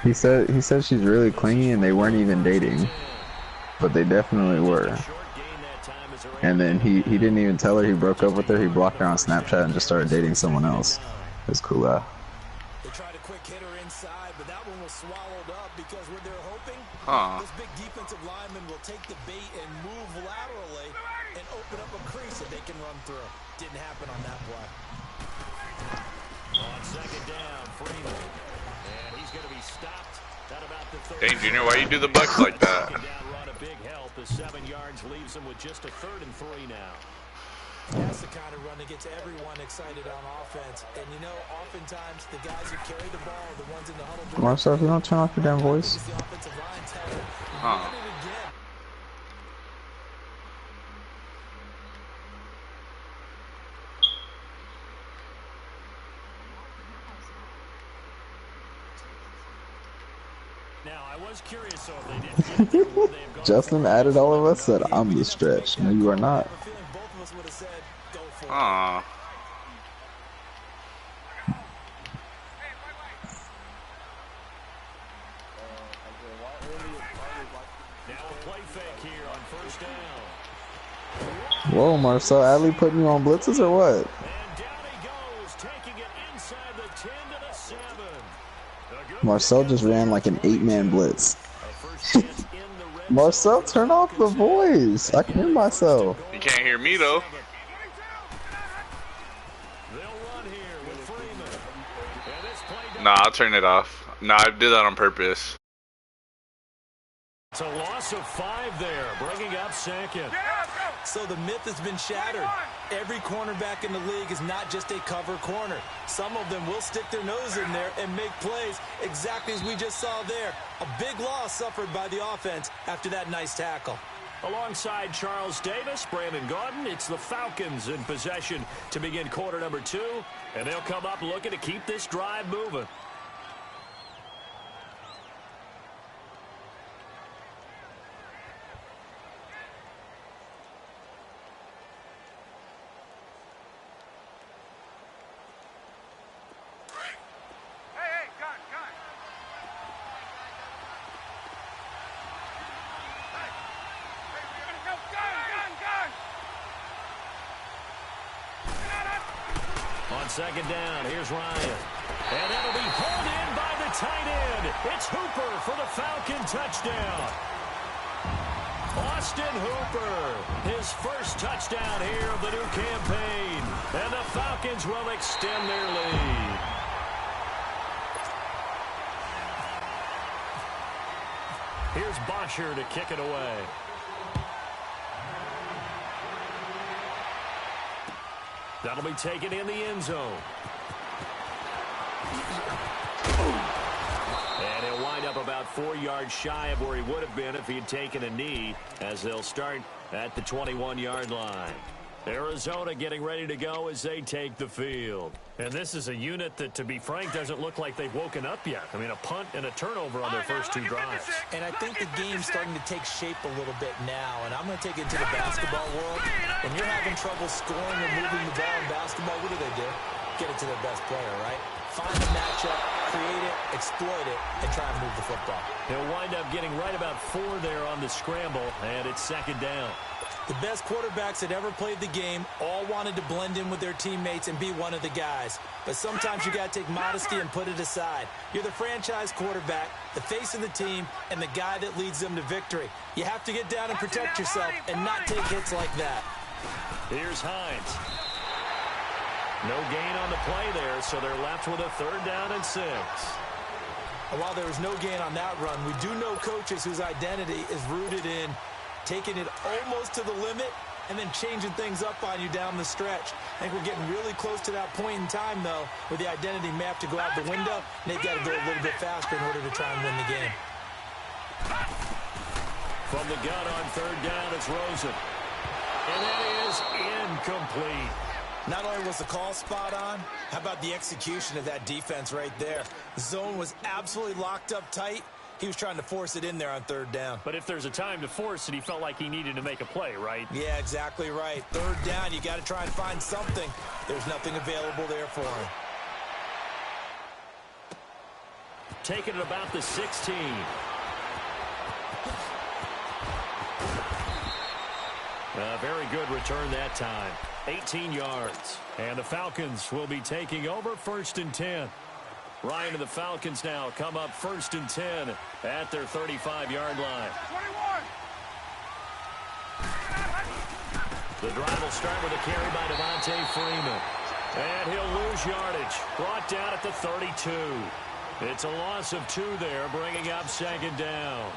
He said she's really clingy and they weren't even dating, but they definitely were. And then he didn't even tell her he broke up with her. He blocked her on Snapchat and just started dating someone else. It's cool. They tried a quick hitter inside, but that one was swallowed up because what they're hoping, this big defensive lineman will take the bait and move laterally and open up a crease that they can run through. Didn't happen on that play. On second down, Freeman. And he's going to be stopped at about the 30. Dang, Junior, why you do the bucks like that? Run a big help. The 7 yards leaves him with just a 3rd and 3 now. That's the kind of run that gets everyone excited on offense. And, you know, oftentimes the guys who carry the ball are the ones in the huddle. Marcel, if you don't turn off your damn voice. Now, I was curious, so if they didn't Justin added all of us, said, I'm the stretch. No, you are not. Aw. Whoa, Marcel, Adley putting you on blitzes or what? And down he goes, taking it inside the 10 to the 7. Marcel just ran like an 8-man blitz. Marcel, turn off the voice. I can hear myself. You can't hear me though. Nah, I'll turn it off. Nah, I did that on purpose. It's a loss of 5 there, bringing up 2nd. So the myth has been shattered. Every cornerback in the league is not just a cover corner. Some of them will stick their nose in there and make plays exactly as we just saw there. A big loss suffered by the offense after that nice tackle. Alongside Charles Davis, Brandon Gaudin, it's the Falcons in possession to begin quarter number 2. And they'll come up looking to keep this drive moving. Second down, here's Ryan. And that'll be hauled in by the tight end. It's Hooper for the Falcon touchdown. Austin Hooper, his first touchdown here of the new campaign. And the Falcons will extend their lead. Here's Bosher to kick it away. That'll be taken in the end zone. And he'll wind up about 4 yards shy of where he would have been if he had taken a knee, as they'll start at the 21-yard line. Arizona getting ready to go as they take the field. And this is a unit that, to be frank, doesn't look like they've woken up yet. I mean, a punt and a turnover on their first 2 drives. And I think the game's starting to take shape a little bit now. And I'm going to take it to the basketball world. When you're having trouble scoring or moving the ball in basketball, what do? Get it to their best player, right? Find the matchup, create it, exploit it, and try and move the football. He'll wind up getting right about 4 there on the scramble, and it's second down. The best quarterbacks that ever played the game all wanted to blend in with their teammates and be one of the guys. But sometimes you got to take modesty and put it aside. You're the franchise quarterback, the face of the team, and the guy that leads them to victory. You have to get down and protect yourself and not take hits like that. Here's Hines. No gain on the play there, so they're left with a 3rd down and 6. While there was no gain on that run, we do know coaches whose identity is rooted in taking it almost to the limit and then changing things up on you down the stretch. I think we're getting really close to that point in time, though, where the identity may have to go out the window, and they've got to go a little bit faster in order to try and win the game. From the gun on 3rd down, it's Rosen. And that is incomplete. Not only was the call spot on, how about the execution of that defense right there? The zone was absolutely locked up tight. He was trying to force it in there on 3rd down. But if there's a time to force it, he felt like he needed to make a play, right? Yeah, exactly right. 3rd down, you got to try and find something. There's nothing available there for him. taken at about the 16. A very good return that time. 18 yards. And the Falcons will be taking over 1st and 10. Ryan and the Falcons now come up 1st and 10 at their 35-yard line. 21. The drive will start with a carry by Devontae Freeman. And he'll lose yardage. Brought down at the 32. It's a loss of 2 there, bringing up 2nd down.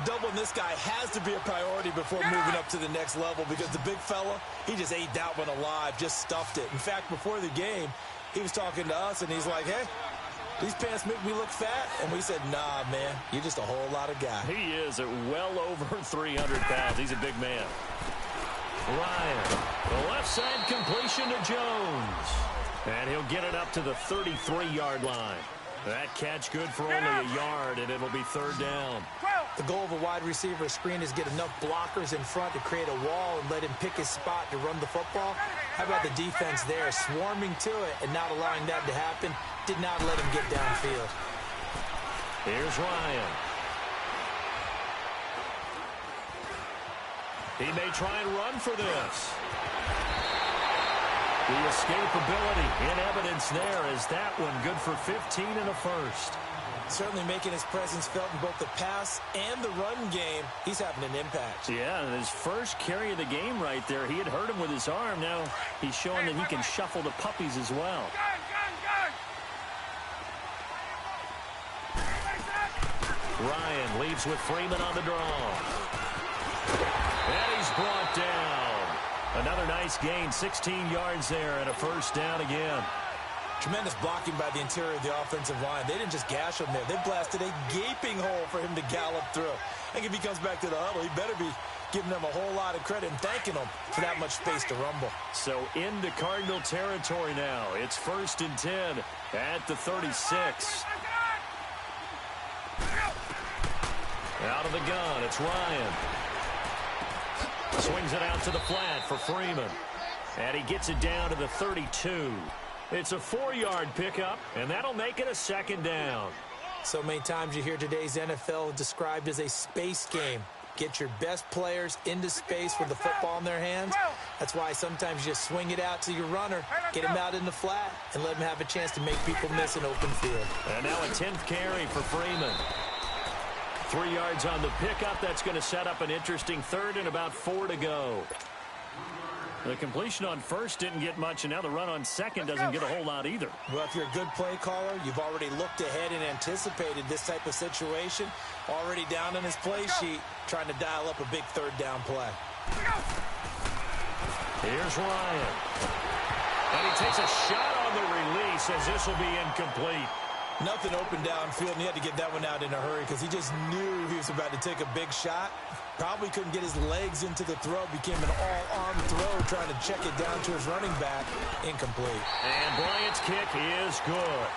Doubling this guy has to be a priority before moving up to the next level because the big fella, he just ate that one alive, just stuffed it. In fact, before the game, he was talking to us, and he's like, hey, these pants make me look fat. And we said, nah, man, you're just a whole lot of guy. He is at well over 300 pounds. He's a big man. Ryan, the left side completion to Jones. And he'll get it up to the 33-yard line. That catch good for only a yard, and it'll be 3rd down. The goal of a wide receiver screen is get enough blockers in front to create a wall and let him pick his spot to run the football. How about the defense there, swarming to it and not allowing that to happen? Did not let him get downfield. Here's Ryan. He may try and run for this. The escapability in evidence there is that one good for 15 and a first. Certainly making his presence felt in both the pass and the run game. He's having an impact. Yeah, and his first carry of the game right there, he had hurt him with his arm. Now he's showing that he can shuffle the puppies as well. Ryan leaves with Freeman on the draw. And he's brought down. Another nice gain, 16 yards there and a 1st down again. Tremendous blocking by the interior of the offensive line. They didn't just gash him there. They blasted a gaping hole for him to gallop through. I think if he comes back to the huddle, he better be giving them a whole lot of credit and thanking them for that much space to rumble. So into Cardinal territory now. It's 1st and 10 at the 36. Out of the gun, it's Ryan. Swings it out to the flat for Freeman. And he gets it down to the 32. It's a 4-yard pickup, and that'll make it a 2nd down. So many times you hear today's NFL described as a space game. Get your best players into space with the football in their hands. That's why sometimes you just swing it out to your runner, get him out in the flat, and let him have a chance to make people miss an open field. And now a 10th carry for Freeman. 3 yards on the pickup. That's going to set up an interesting 3rd and about 4 to go. The completion on 1st didn't get much, and now the run on 2nd doesn't get a whole lot either. Well, if you're a good play caller, you've already looked ahead and anticipated this type of situation. Already down in his play sheet, trying to dial up a big 3rd down play. Here's Ryan. And he takes a shot on the release as this will be incomplete. Nothing open downfield, and he had to get that one out in a hurry because he just knew he was about to take a big shot. Probably couldn't get his legs into the throw. Became an all-arm throw trying to check it down to his running back. Incomplete. And Bryant's kick is good.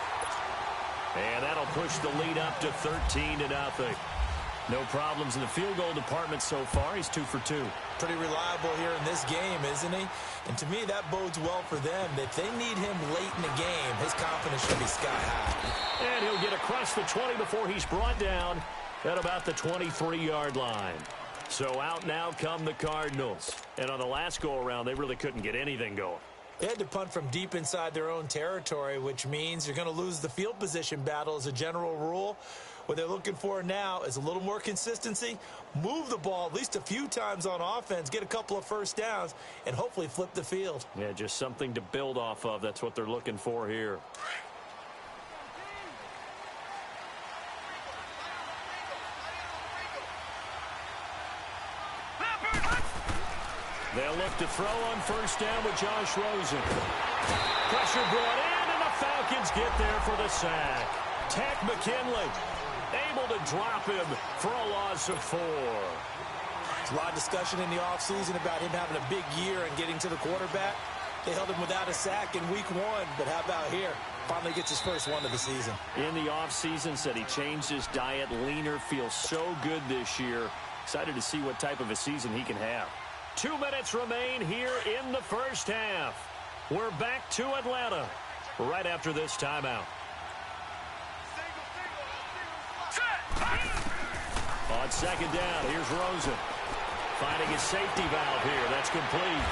And that'll push the lead up to 13-0. No problems in the field goal department so far. He's 2 for 2. Pretty reliable here in this game, isn't he? And to me, that bodes well for them. If they need him late in the game, his confidence should be sky high. And he'll get across the 20 before he's brought down at about the 23-yard line. So out now come the Cardinals. And on the last go-around, they really couldn't get anything going. They had to punt from deep inside their own territory, which means you're going to lose the field position battle as a general rule. What they're looking for now is a little more consistency, move the ball at least a few times on offense, get a couple of 1st downs, and hopefully flip the field. Yeah, just something to build off of. That's what they're looking for here. They'll look to throw on 1st down with Josh Rosen. Pressure brought in, and the Falcons get there for the sack. Tech McKinley able to drop him for a loss of 4. There's a lot of discussion in the offseason about him having a big year and getting to the quarterback. They held him without a sack in week 1, but how about here? Finally gets his first one of the season. In the offseason, said he changed his diet, leaner, feels so good this year. Excited to see what type of a season he can have. 2 minutes remain here in the first half. We're back to Atlanta right after this timeout. On second down, here's Rosen. Finding his safety valve here. That's complete.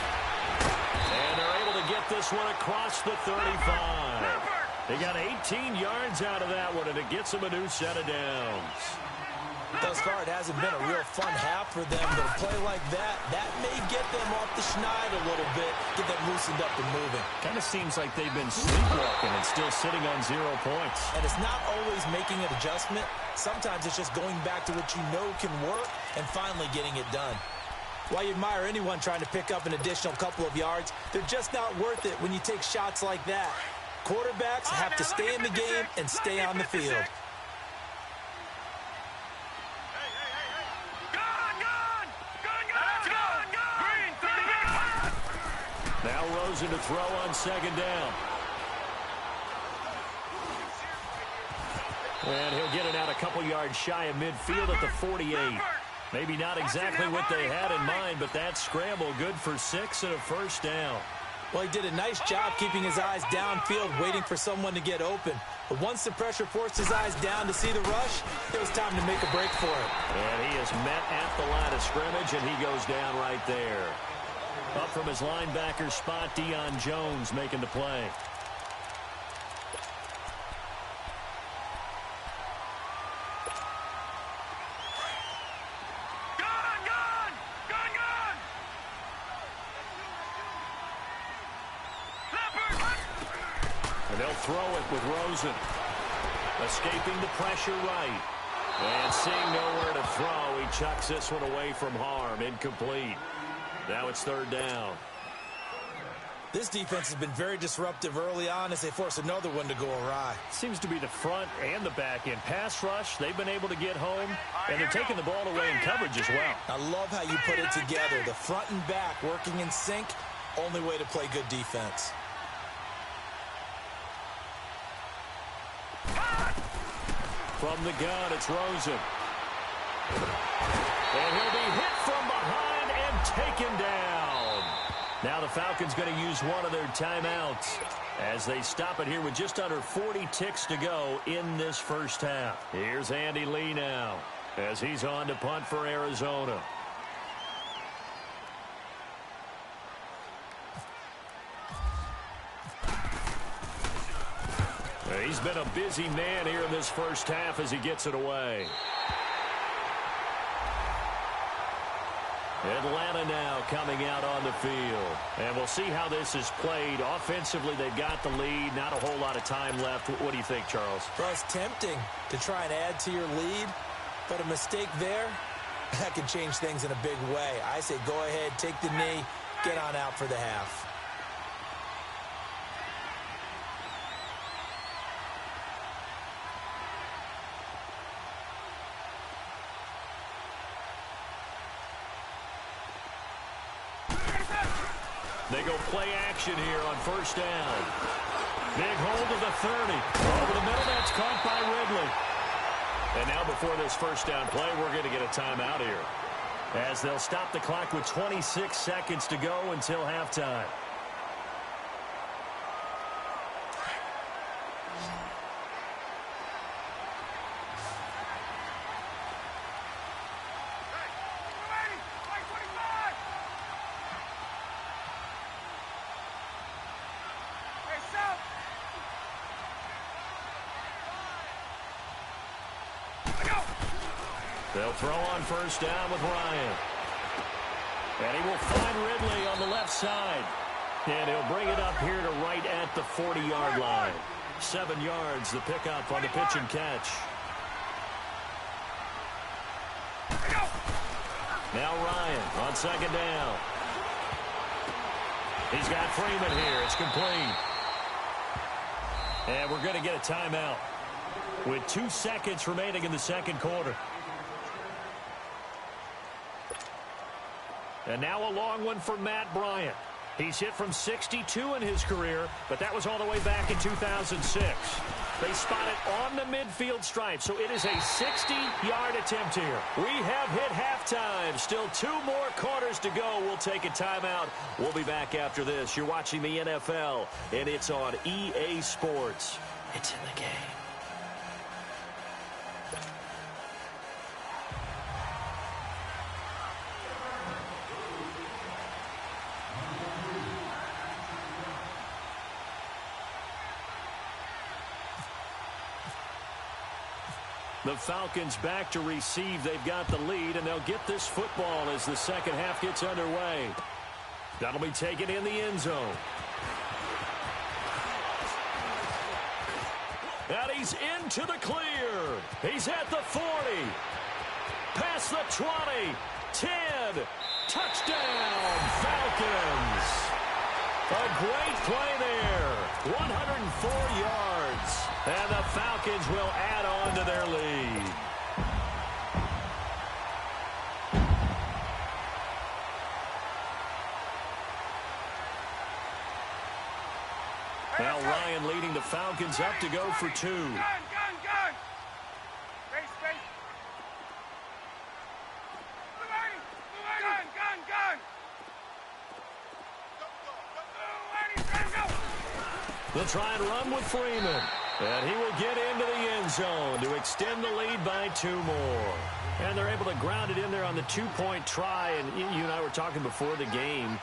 And they're able to get this one across the 35. They got 18 yards out of that one, and it gets them a new set of downs. Thus far, it hasn't been a real fun half for them, but a play like that may get them off the schneid a little bit, get them loosened up and moving. Kind of seems like they've been sleepwalking and still sitting on 0 points. And it's not always making an adjustment. Sometimes it's just going back to what you know can work and finally getting it done. While you admire anyone trying to pick up an additional couple of yards, they're just not worth it when you take shots like that. Quarterbacks have to stay in the game and stay on the field. Now Rosen to throw on second down. And he'll get it out a couple yards shy of midfield at the 48. Maybe not exactly what they had in mind, but that scramble good for 6 and a first down. Well, he did a nice job keeping his eyes downfield, waiting for someone to get open. But once the pressure forced his eyes down to see the rush, it was time to make a break for it. And he is met at the line of scrimmage, and he goes down right there. Up from his linebacker spot, Deion Jones making the play. And they'll throw it with Rosen. Escaping the pressure right. And seeing nowhere to throw, he chucks this one away from harm. Incomplete. Now it's third down. This defense has been very disruptive early on as they force another one to go awry. Seems to be the front and the back end. Pass rush, they've been able to get home, and they're taking the ball away in coverage as well. I love how you put it together. The front and back working in sync, only way to play good defense. From the gun, it's Rosen. And he'll be hit from behind and taken down. Now the Falcons going to use one of their timeouts as they stop it here with just under 40 ticks to go in this first half. Here's Andy Lee now as he's on to punt for Arizona. He's been a busy man here in this first half as he gets it away. Atlanta now coming out on the field. And we'll see how this is played. Offensively, they've got the lead. Not a whole lot of time left. What do you think, Charles? Well, it's tempting to try and add to your lead, but a mistake there, that can change things in a big way. I say go ahead, take the knee, get on out for the half. They go play action here on first down. Big hold of the 30. Over the middle, that's caught by Ridley. And now before this first down play, we're going to get a timeout here, as they'll stop the clock with 26 seconds to go until halftime. They'll throw on first down with Ryan. And he will find Ridley on the left side. And he'll bring it up here to right at the 40-yard line. 7 yards, the pickup on the pitch and catch. Now Ryan on second down. He's got Freeman here. It's complete. And we're going to get a timeout with 2 seconds remaining in the second quarter. And now a long one for Matt Bryant. He's hit from 62 in his career, but that was all the way back in 2006. They spot it on the midfield stripe, so it is a 60-yard attempt here. We have hit halftime. Still 2 more quarters to go. We'll take a timeout. We'll be back after this. You're watching the NFL, and it's on EA Sports. It's in the game. The Falcons back to receive. They've got the lead, and they'll get this football as the second half gets underway. That'll be taken in the end zone. And he's into the clear. He's at the 40. Past the 20. 10. Touchdown, Falcons. A great play there. 104 yards. And the Falcons will add on to their lead. Now Ryan leading the Falcons up to go for 2. Gun. Space. Gun. They'll try and run with Freeman. And he will get into the end zone to extend the lead by 2 more. And they're able to ground it in there on the 2-point try. And you and I were talking before the game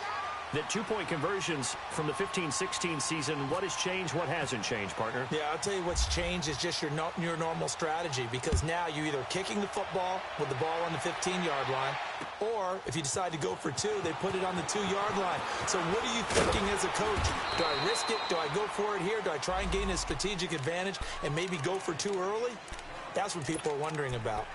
that 2-point conversions from the 15-16 season, what has changed, what hasn't changed, partner? Yeah, I'll tell you what's changed is just your normal strategy, because now you're either kicking the football with the ball on the 15-yard line, or if you decide to go for 2, they put it on the 2-yard line. So what are you thinking as a coach? Do I risk it? Do I go for it here? Do I try and gain a strategic advantage and maybe go for 2 early? That's what people are wondering about.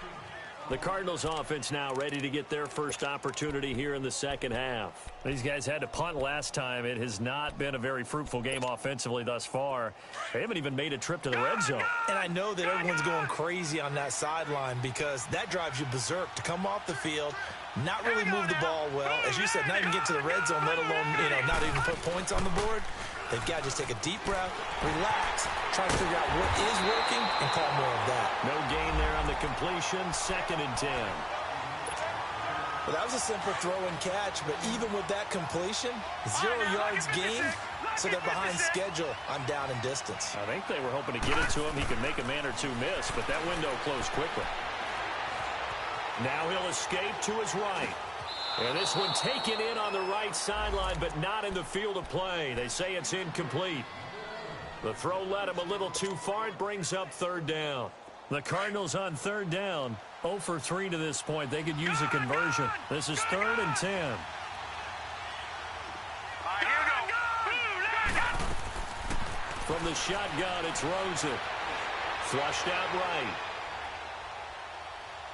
The Cardinals offense now ready to get their first opportunity here in the second half. These guys had to punt last time. It has not been a very fruitful game offensively thus far. They haven't even made a trip to the red zone. And I know that everyone's going crazy on that sideline because that drives you berserk to come off the field, not really move the ball well. As you said, not even get to the red zone, let alone, not even put points on the board. They've got to just take a deep breath, relax, try to figure out what is working, and call more of that. No gain there on the completion, 2nd and 10. Well, that was a simple throw and catch, but even with that completion, 0 yards gained, so they're behind schedule on down and distance. I think they were hoping to get it to him. He could make a man or 2 miss, but that window closed quickly. Now he'll escape to his right. And this one taken in on the right sideline, but not in the field of play. They say it's incomplete. The throw led him a little too far. It brings up 3rd down. The Cardinals on 3rd down, 0 for 3 to this point. They could use a conversion. This is 3rd and 10. From the shotgun, it's Rosen. Flushed out right.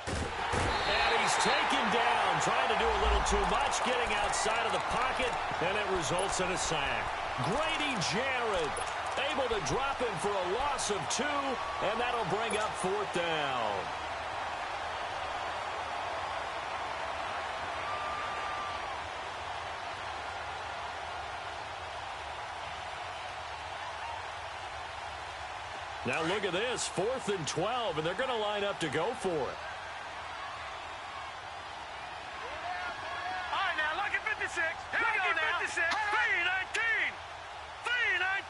And he's taken down, trying to do a little too much, getting outside of the pocket, and it results in a sack. Grady Jarrett able to drop him for a loss of 2, and that'll bring up 4th down. Now look at this, 4th and 12, and they're going to line up to go for it. All right, now, look at 56. Here we go now. 56. 319. 319.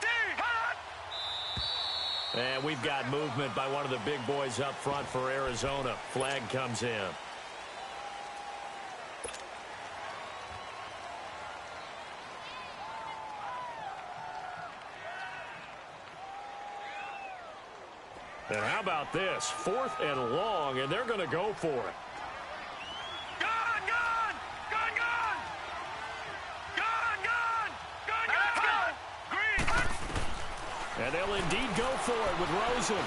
And we've got movement by one of the big boys up front for Arizona. Flag comes in. And how about this? 4th and long, and they're going to go for it. And they'll indeed go for it with Rosen.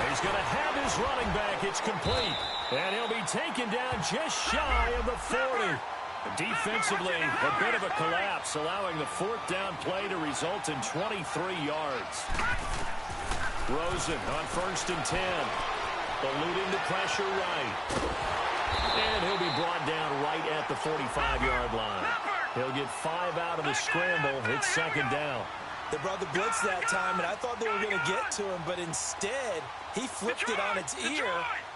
He's going to have his running back. It's complete. And he'll be taken down just shy of the 40. Defensively, a bit of a collapse, allowing the 4th down play to result in 23 yards. Rosen on 1st and 10. Eluding the pressure right. And he'll be brought down right at the 45-yard line. He'll get 5 out of the scramble. It's 2nd down. They brought the blitz that time, and I thought they were going to get to him, but instead, he flipped it on its ear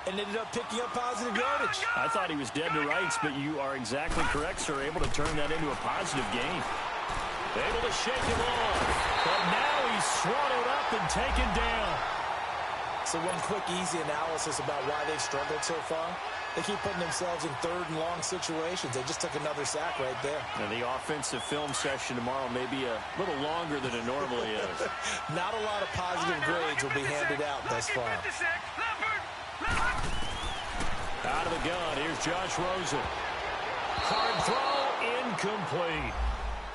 and ended up picking up positive yardage. I thought he was dead to rights, but you are exactly correct, sir. Able to turn that into a positive gain. Able to shake him off, but now he's swallowed up and taken down. So one quick, easy analysis about why they've struggled so far. They keep putting themselves in 3rd and long situations. They just took another sack right there. And the offensive film session tomorrow may be a little longer than it normally is. Not a lot of positive grades will be handed out thus far. 56. gun. Here's Josh Rosen. Hard throw, incomplete.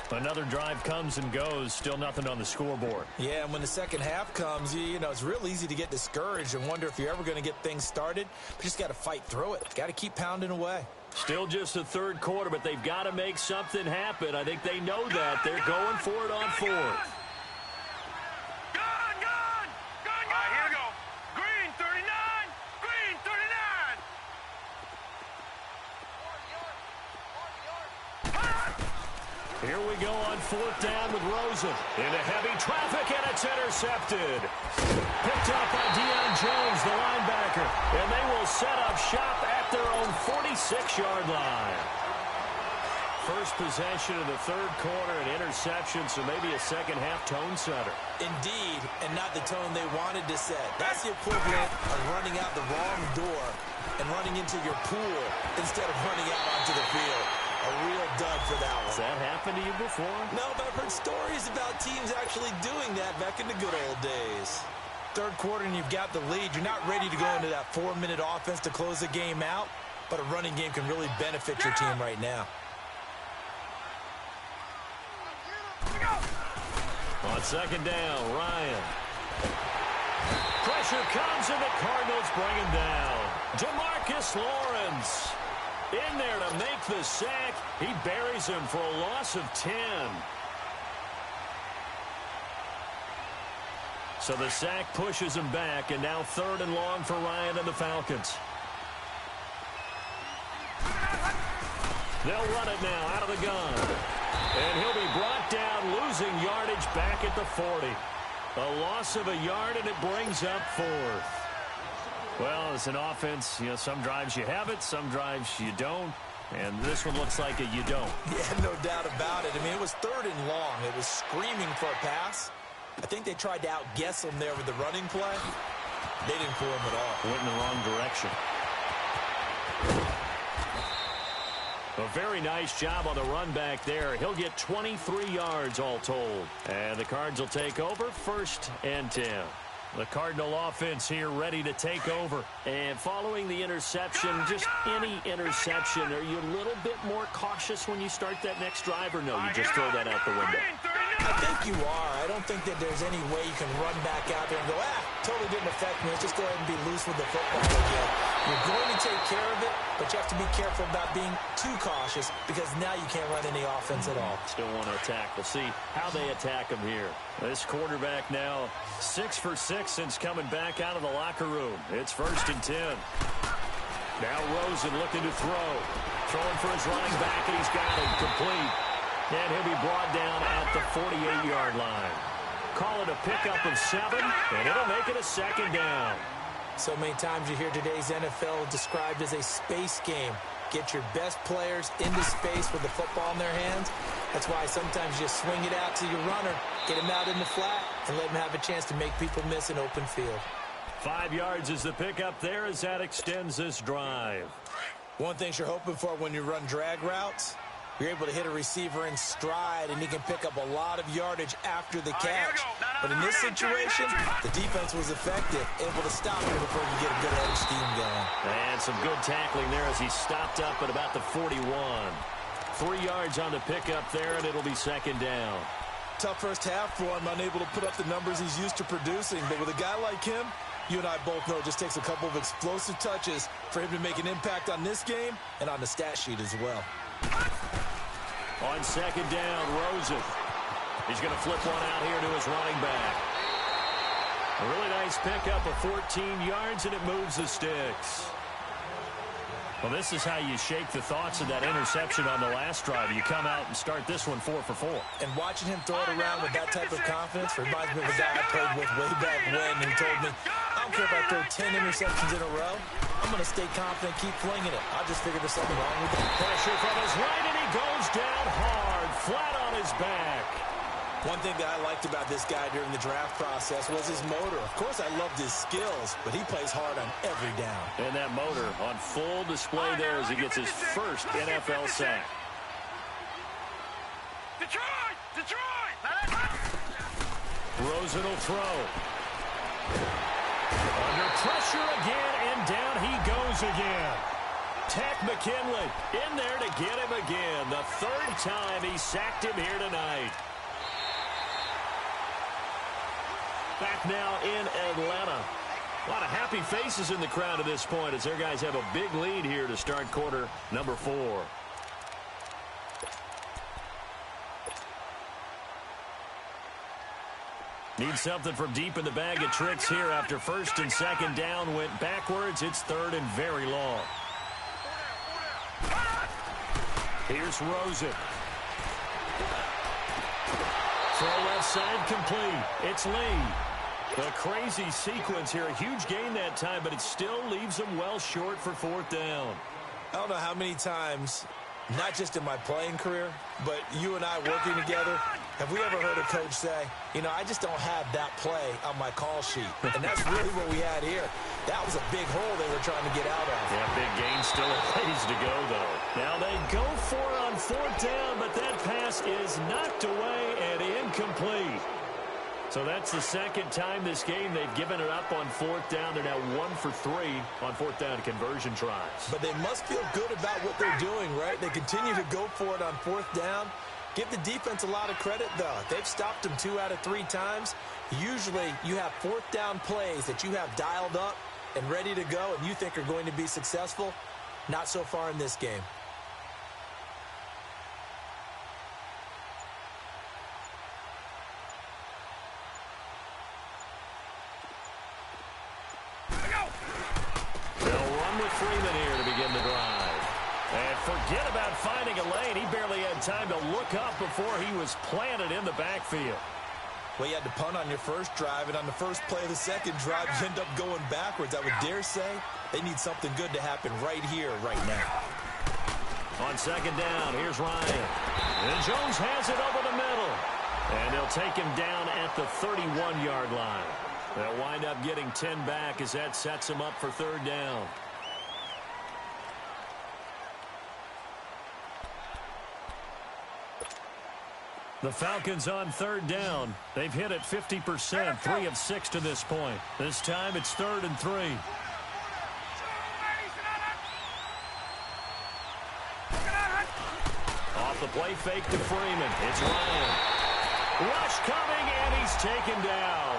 Another drive comes and goes, still nothing on the scoreboard. Yeah, and when the second half comes, you know, it's real easy to get discouraged and wonder if you're ever going to get things started. But you just got to fight through it. Got to keep pounding away. Still just the third quarter, but they've got to make something happen. I think they know that. They're going for it on fourth. Gun! All right, here we go. Green 39. Green 39. Here we go on fourth down with Rosen. Into heavy traffic, and it's intercepted. Picked up by Deion Jones, the linebacker. And they will set up shop at their own 46-yard line. First possession of the third quarter, an interception, so maybe a second-half tone setter. Indeed, and not the tone they wanted to set. That's the equivalent of running out the wrong door and running into your pool instead of running out onto the field. A real dud for that one. Has that happened to you before? No, but I've heard stories about teams actually doing that back in the good old days. Third quarter and you've got the lead. You're not ready to go into that 4-minute offense to close the game out, but a running game can really benefit your team right now. On second down, Ryan. Pressure comes and the Cardinals bring him down. DeMarcus Lawrence in there to make the sack. He buries him for a loss of 10. So the sack pushes him back, and now third and long for Ryan and the Falcons. They'll run it now out of the gun. And he'll be brought down, losing yardage back at the 40. A loss of a yard, and it brings up fourth. Well, as an offense, you know, some drives you have it, some drives you don't. And this one looks like a you don't. Yeah, no doubt about it. I mean, it was third and long. It was screaming for a pass. I think they tried to outguess him there with the running play. They didn't pull him at all. Went in the wrong direction. A very nice job on the run back there. He'll get 23 yards all told. And the Cards will take over, 1st and 10. The Cardinal offense here ready to take over. And following the interception, just any interception, are you a little bit more cautious when you start that next drive, or no, you just throw that out the window? I think you are. I don't think that there's any way you can run back out there and go, totally didn't affect me. Let's just go ahead and be loose with the football again. You're going to take care of it, but you have to be careful about being too cautious because now you can't run any offense at all. Still want to attack. We'll see how they attack him here. This quarterback now 6 for 6 since coming back out of the locker room. It's 1st and 10. Now Rosen looking to throw. Throwing for his running back, and he's got it complete. And he'll be brought down at the 48-yard line. Call it a pickup of 7, and it'll make it a 2nd down. So many times you hear today's NFL described as a space game. Get your best players into space with the football in their hands. That's why sometimes you swing it out to your runner, get him out in the flat, and let him have a chance to make people miss an open field. 5 yards is the pickup there as that extends this drive. One thing you're hoping for when you run drag routes, you're able to hit a receiver in stride, and he can pick up a lot of yardage after the catch. But in this situation, the defense was effective, able to stop him before you get a good edge scheme going. And some good tackling there as he stopped up at about the 41. 3 yards on the pickup there, and it'll be 2nd down. Tough first half for him, unable to put up the numbers he's used to producing. But with a guy like him, you and I both know it just takes a couple of explosive touches for him to make an impact on this game and on the stat sheet as well. On 2nd down, Rosen. He's going to flip one out here to his running back. A really nice pickup of 14 yards, and it moves the sticks. Well, this is how you shake the thoughts of that interception on the last drive. You come out and start this one 4 for 4. And watching him throw it around with that type of confidence reminds me of a guy I played with way back when, and he told me, I don't care if I throw 10 interceptions in a row. I'm going to stay confident, keep flinging it. I just figured there's something wrong with it. Pressure from his right, and he goes down hard, flat on his back. One thing that I liked about this guy during the draft process was his motor. Of course, I loved his skills, but he plays hard on every down. And that motor on full display there as he gets his first NFL sack. Detroit! Rosen will throw. Under pressure again, and down he goes again. Tech McKinley in there to get him again. The third time he sacked him here tonight. Back now in Atlanta. A lot of happy faces in the crowd at this point as their guys have a big lead here to start quarter number 4. Need something from deep in the bag of tricks here after first and second down went backwards. It's third and very long. Here's Rosen. Throw left side complete. It's Lee. A crazy sequence here. A huge gain that time, but it still leaves them well short for fourth down. I don't know how many times, not just in my playing career, but you and I working together, have we ever heard a coach say, you know, I just don't have that play on my call sheet. And that's really what we had here. That was a big hole they were trying to get out of. Yeah, big gain, still a ways to go, though. Now they go for it on fourth down, but that pass is knocked away and incomplete. So that's the second time this game they've given it up on fourth down. They're now 1 for 3 on fourth down conversion tries. But they must feel good about what they're doing, right? They continue to go for it on fourth down. Give the defense a lot of credit, though. They've stopped them 2 out of 3 times. Usually you have fourth down plays that you have dialed up and ready to go and you think are going to be successful. Not so far in this game. Freeman here to begin the drive. And forget about finding a lane. He barely had time to look up before he was planted in the backfield. Well, you had to punt on your first drive, and on the first play of the second drive, you end up going backwards. I would dare say they need something good to happen right here, right now. On second down, here's Ryan. And Jones has it over the middle. And they'll take him down at the 31-yard line. They'll wind up getting 10 back as that sets him up for third down. The Falcons on third down. They've hit it 50%, 3 of 6 to this point. This time it's 3rd and 3. Off the play fake to Freeman. It's Ryan. Rush coming, and he's taken down.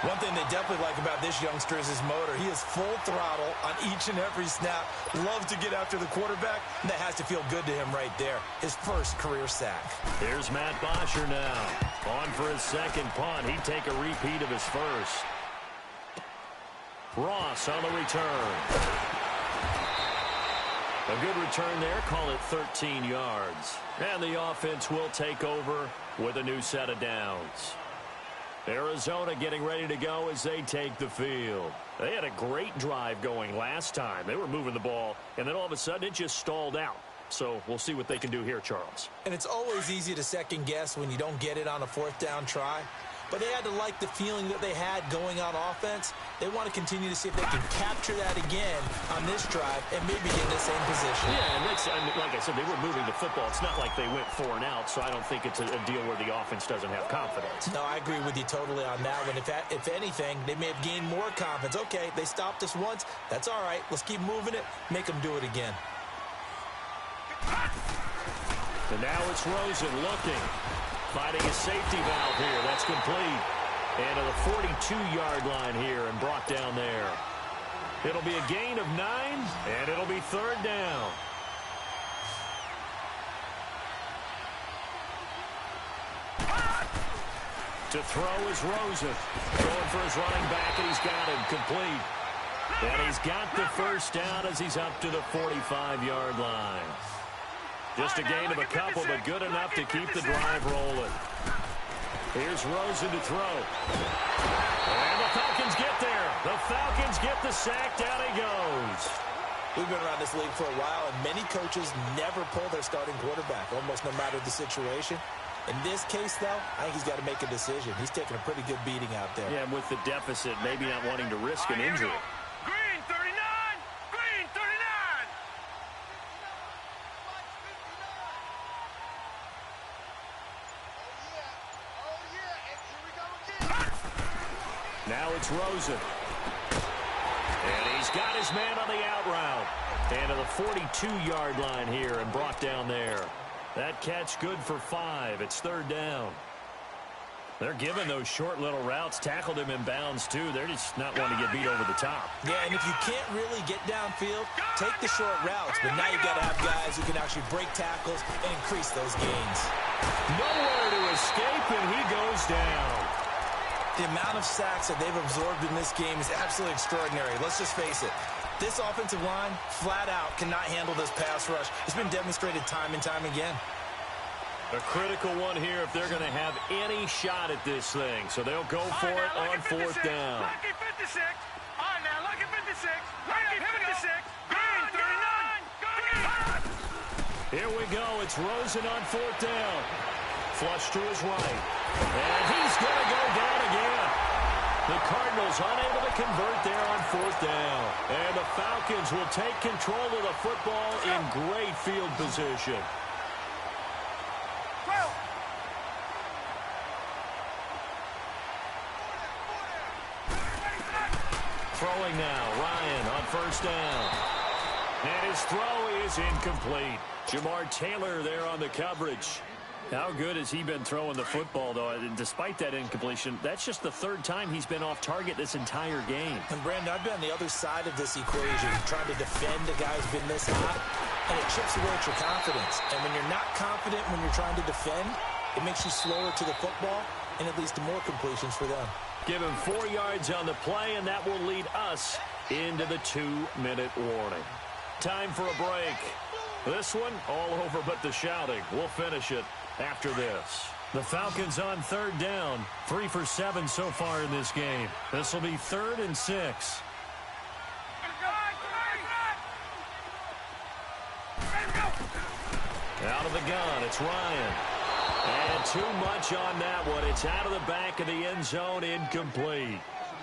One thing they definitely like about this youngster is his motor. He is full throttle on each and every snap. Loves to get after the quarterback. And that has to feel good to him right there. His first career sack. Here's Matt Bosher now. On for his second punt. He'd take a repeat of his first. Ross on the return. A good return there. Call it 13 yards. And the offense will take over with a new set of downs. Arizona getting ready to go as they take the field. They had a great drive going last time. They were moving the ball, and then all of a sudden it just stalled out. So we'll see what they can do here, Charles. And it's always easy to second guess when you don't get it on a fourth down try. But they had to like the feeling that they had going on offense. They want to continue to see if they can capture that again on this drive and maybe get in the same position. Yeah, and like I said, they were moving the football. It's not like they went 4 and out, so I don't think it's a deal where the offense doesn't have confidence. No, I agree with you totally on that one. If anything, they may have gained more confidence. Okay, they stopped us once. That's all right. Let's keep moving it. Make them do it again. And now it's Rosen looking. Finding a safety valve here. That's complete. And to the 42-yard line here and brought down there. It'll be a gain of 9, and it'll be third down. To throw is Rosen. Going for his running back, and he's got him complete. And he's got the first down as he's up to the 45-yard line. Just a gain of a couple, but good enough to keep the drive rolling. Here's Rosen to throw. And the Falcons get there. The Falcons get the sack. Down he goes. We've been around this league for a while, and many coaches never pull their starting quarterback, almost no matter the situation. In this case, though, I think he's got to make a decision. He's taking a pretty good beating out there. Yeah, and with the deficit, maybe not wanting to risk an injury. Green 39! Green 39! Now it's Rosen. And he's He's got his man on the out route. And to the 42-yard line here and brought down there. That catch good for 5. It's third down. They're giving those short little routes. Tackled him in bounds, too. They're just not wanting to get beat over the top. Yeah, and if you can't really get downfield, take the short routes. But now you've got to have guys who can actually break tackles and increase those gains. Nowhere to escape, and he goes down. The amount of sacks that they've absorbed in this game is absolutely extraordinary. Let's just face it. This offensive line, flat out, cannot handle this pass rush. It's been demonstrated time and time again. A critical one here if they're going to have any shot at this thing. So they'll go for it on fourth down. Lucky 56. All right, now, lucky 56. Lucky 56. Green 39. Here we go. It's Rosen on fourth down. Flush to his right. And he's going to go down again. The Cardinals unable to convert there on fourth down. And the Falcons will take control of the football in great field position. Throwing now, Ryan on first down. And his throw is incomplete. Jamar Taylor there on the coverage. How good has he been throwing the football, though? And despite that incompletion, that's just the third time he's been off target this entire game. And, Brandon, I've been on the other side of this equation, trying to defend a guy who's been this hot, and it chips away at your confidence. And when you're not confident when you're trying to defend, it makes you slower to the football, and it leads to more completions for them. Give him 4 yards on the play, and that will lead us into the 2-minute warning. Time for a break. This one, all over but the shouting. We'll finish it after this. The Falcons on third down. 3 for 7 so far in this game. This will be 3rd and 6. Out of the gun, it's Ryan. And too much on that one. It's out of the back of the end zone, incomplete.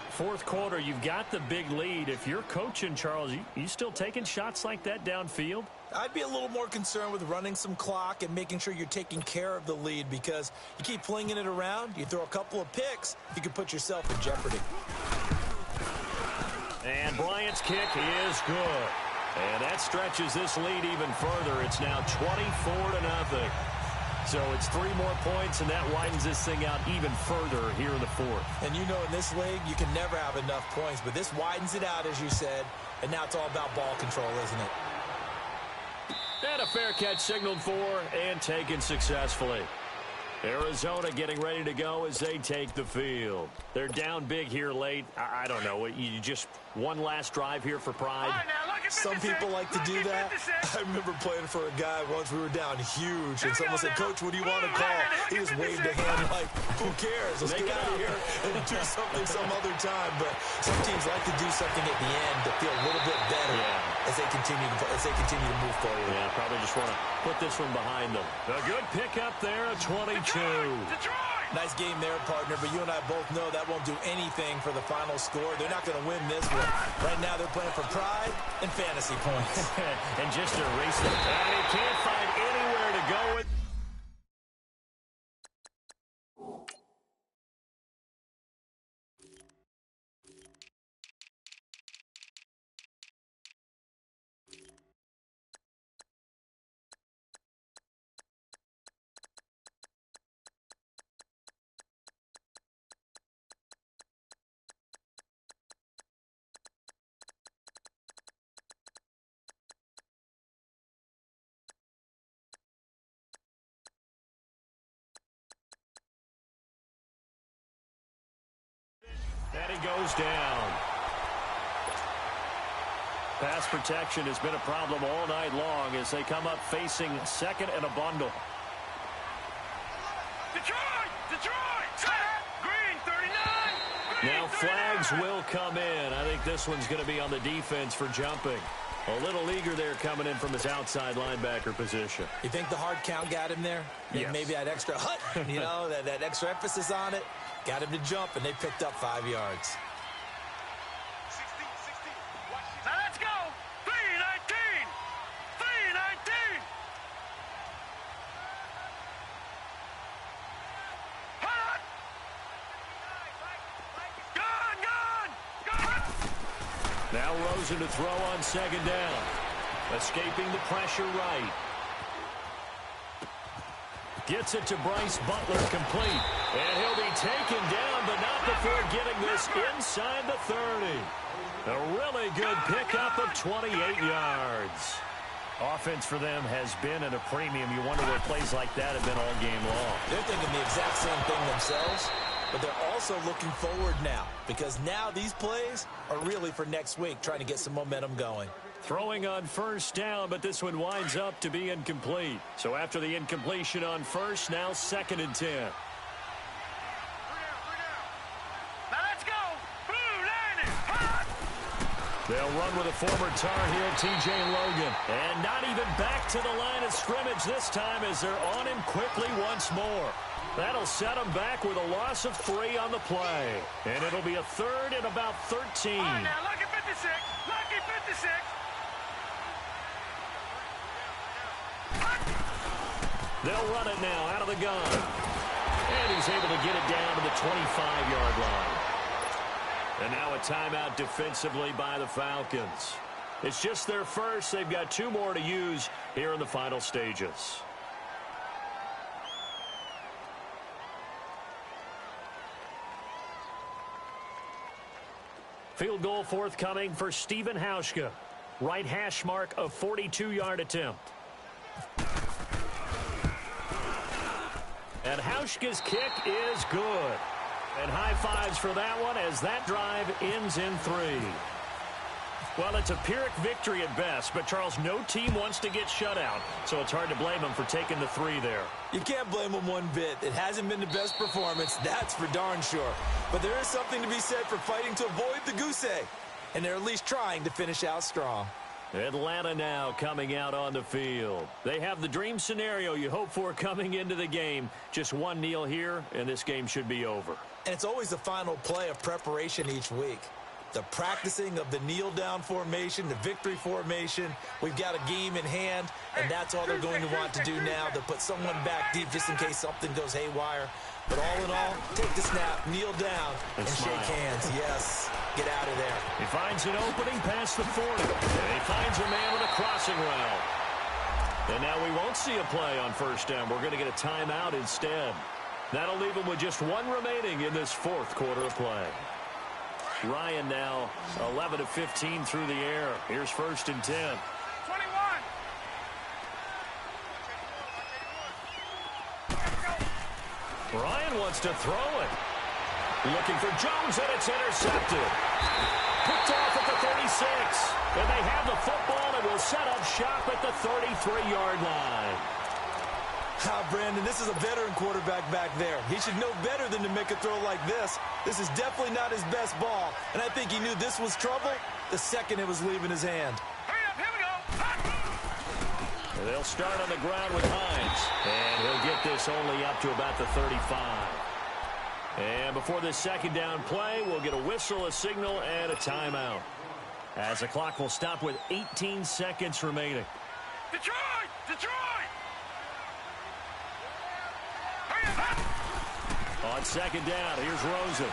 Fourth quarter, you've got the big lead. If you're coaching, Charles, you still taking shots like that downfield? I'd be a little more concerned with running some clock and making sure you're taking care of the lead, because you keep flinging it around, you throw a couple of picks, you can put yourself in jeopardy. And Bryant's kick is good. And that stretches this lead even further. It's now 24-0. So it's 3 more points, and that widens this thing out even further here in the fourth. And you know, in this league, you can never have enough points, but this widens it out, as you said, and now it's all about ball control, isn't it? And a fair catch signaled for and taken successfully. Arizona getting ready to go as they take the field. They're down big here late. I don't know. You just one last drive here for pride. Some people like to do that. I remember playing for a guy once. We were down huge, and someone said, "Coach, what do you want to call?" He just waved a hand like, "Who cares? Let's get out of here and do something some other time." But some teams like to do something at the end to feel a little bit better as they continue to move forward. Yeah, probably just want to put this one behind them. A good pickup there, 22. Nice game there, partner, but you and I both know that won't do anything for the final score. They're not going to win this one. Right now, they're playing for pride and fantasy points. And just to erase them. And he can't find anywhere to go with. And he goes down. Pass protection has been a problem all night long as they come up facing second and a bundle. Detroit! Green 39! Now flags will come in. I think this one's going to be on the defense for jumping. A little eager there coming in from his outside linebacker position. You think the hard count got him there? Yes. Maybe that extra hut, that extra emphasis on it. Got him to jump, and they picked up 5 yards. 16. Now let's go! 319! 319! Gone! Now Rosen to throw on second down. Escaping the pressure right. Gets it to Bryce Butler, complete. And he'll be taken down, but not before getting this inside the 30. A really good pickup of 28 yards. Offense for them has been at a premium. You wonder where plays like that have been all game long. They're thinking the exact same thing themselves, but they're also looking forward now, because now these plays are really for next week, trying to get some momentum going. Throwing on first down, but this one winds up to be incomplete. So after the incompletion on first, now 2nd and 10. Now let's go. Blue line it. Hot. They'll run with a former Tar Heel, T.J. Logan. And not even back to the line of scrimmage this time as they're on him quickly once more. That'll set him back with a loss of 3 on the play. And it'll be a 3rd and about 13. All right, now lucky 56. Lucky 56. They'll run it now out of the gun. And he's able to get it down to the 25-yard line. And now a timeout defensively by the Falcons. It's just their first. They've got 2 more to use here in the final stages. Field goal forthcoming for Stephen Hauschka. Right hash mark of 42-yard attempt. And Hauschka's kick is good. And high fives for that one as that drive ends in 3. Well, it's a Pyrrhic victory at best, but Charles, no team wants to get shut out, so it's hard to blame them for taking the 3 there. You can't blame them one bit. It hasn't been the best performance, that's for darn sure. But there is something to be said for fighting to avoid the goose egg, and they're at least trying to finish out strong. Atlanta now coming out on the field. They have the dream scenario you hope for coming into the game. Just one kneel here, and this game should be over. And it's always the final play of preparation each week. The practicing of the kneel-down formation, the victory formation. We've got a game in hand, and that's all they're going to want to do now. They'll put someone back deep just in case something goes haywire. But all in all, take the snap, kneel down, and shake hands. Yes, get out of there. He finds an opening past the 40. And he finds a man with a crossing route. And now we won't see a play on first down. We're going to get a timeout instead. That'll leave him with just 1 remaining in this 4th quarter of play. Ryan now 11 of 15 through the air. Here's 1st and 10. 21. Ryan wants to throw it. Looking for Jones, and it's intercepted. Picked off at the 36. And they have the football and will set up shop at the 33-yard line. Brandon, this is a veteran quarterback back there. He should know better than to make a throw like this. This is definitely not his best ball, and I think he knew this was trouble the second it was leaving his hand. Hurry up, here we go. And they'll start on the ground with Hines, and he'll get this only up to about the 35. And before this 2nd down play, we'll get a whistle, a signal, and a timeout. As the clock will stop with 18 seconds remaining. Detroit! Detroit! On 2nd down, here's Rosen.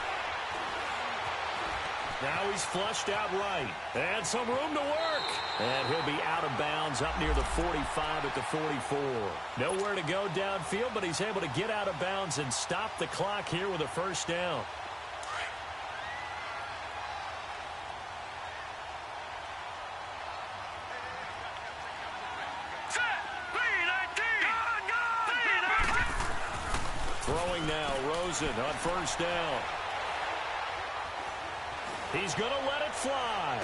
Now he's flushed out right. And some room to work. And he'll be out of bounds up near the 45 at the 44. Nowhere to go downfield, but he's able to get out of bounds and stop the clock here with a 1st down. Throwing now, Rosen on 1st down. He's going to let it fly.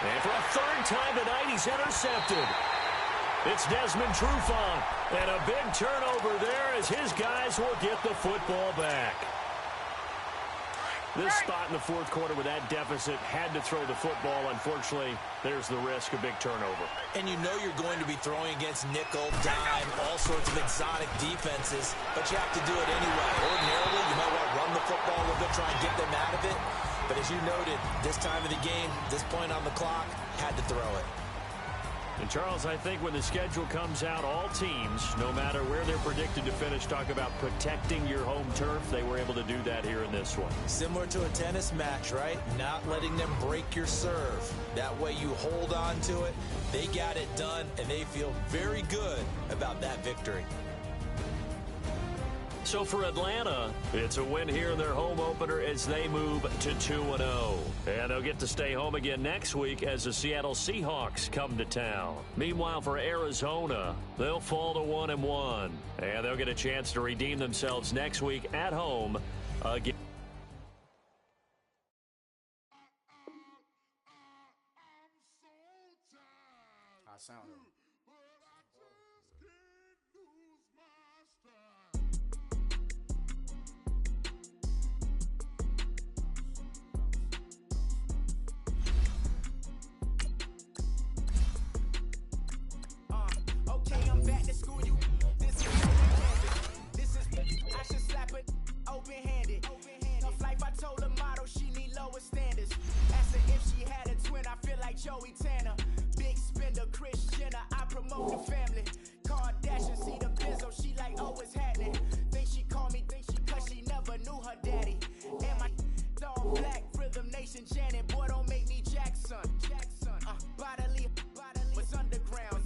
And for a 3rd time tonight, he's intercepted. It's Desmond Trufant. And a big turnover there as his guys will get the football back. This spot in the 4th quarter with that deficit had to throw the football. Unfortunately, there's the risk of big turnover. And you know you're going to be throwing against nickel, dime, all sorts of exotic defenses, but you have to do it anyway. Ordinarily, you might want to run the football a little bit, try and get them out of it. But as you noted, this time of the game, this point on the clock, had to throw it. And, Charles, I think when the schedule comes out, all teams, no matter where they're predicted to finish, talk about protecting your home turf. They were able to do that here in this one. Similar to a tennis match, right? Not letting them break your serve. That way you hold on to it. They got it done, and they feel very good about that victory. So for Atlanta, it's a win here in their home opener as they move to 2-0. And they'll get to stay home again next week as the Seattle Seahawks come to town. Meanwhile, for Arizona, they'll fall to 1-1. And they'll get a chance to redeem themselves next week at home again. Okay, I'm back to school. This is I should slap it open-handed. Tough life, I told her motto, she need lower standards. Asked her if she had a twin, I feel like Joey Tanner. Big spender, Chris Jenner, I promote the family. Kardashian, see the Benzo, she like, oh, it's happening. Think she called me, cause she never knew her daddy. And my all black, Rhythm Nation, Janet, boy, don't make me Jackson. Bodily, was underground.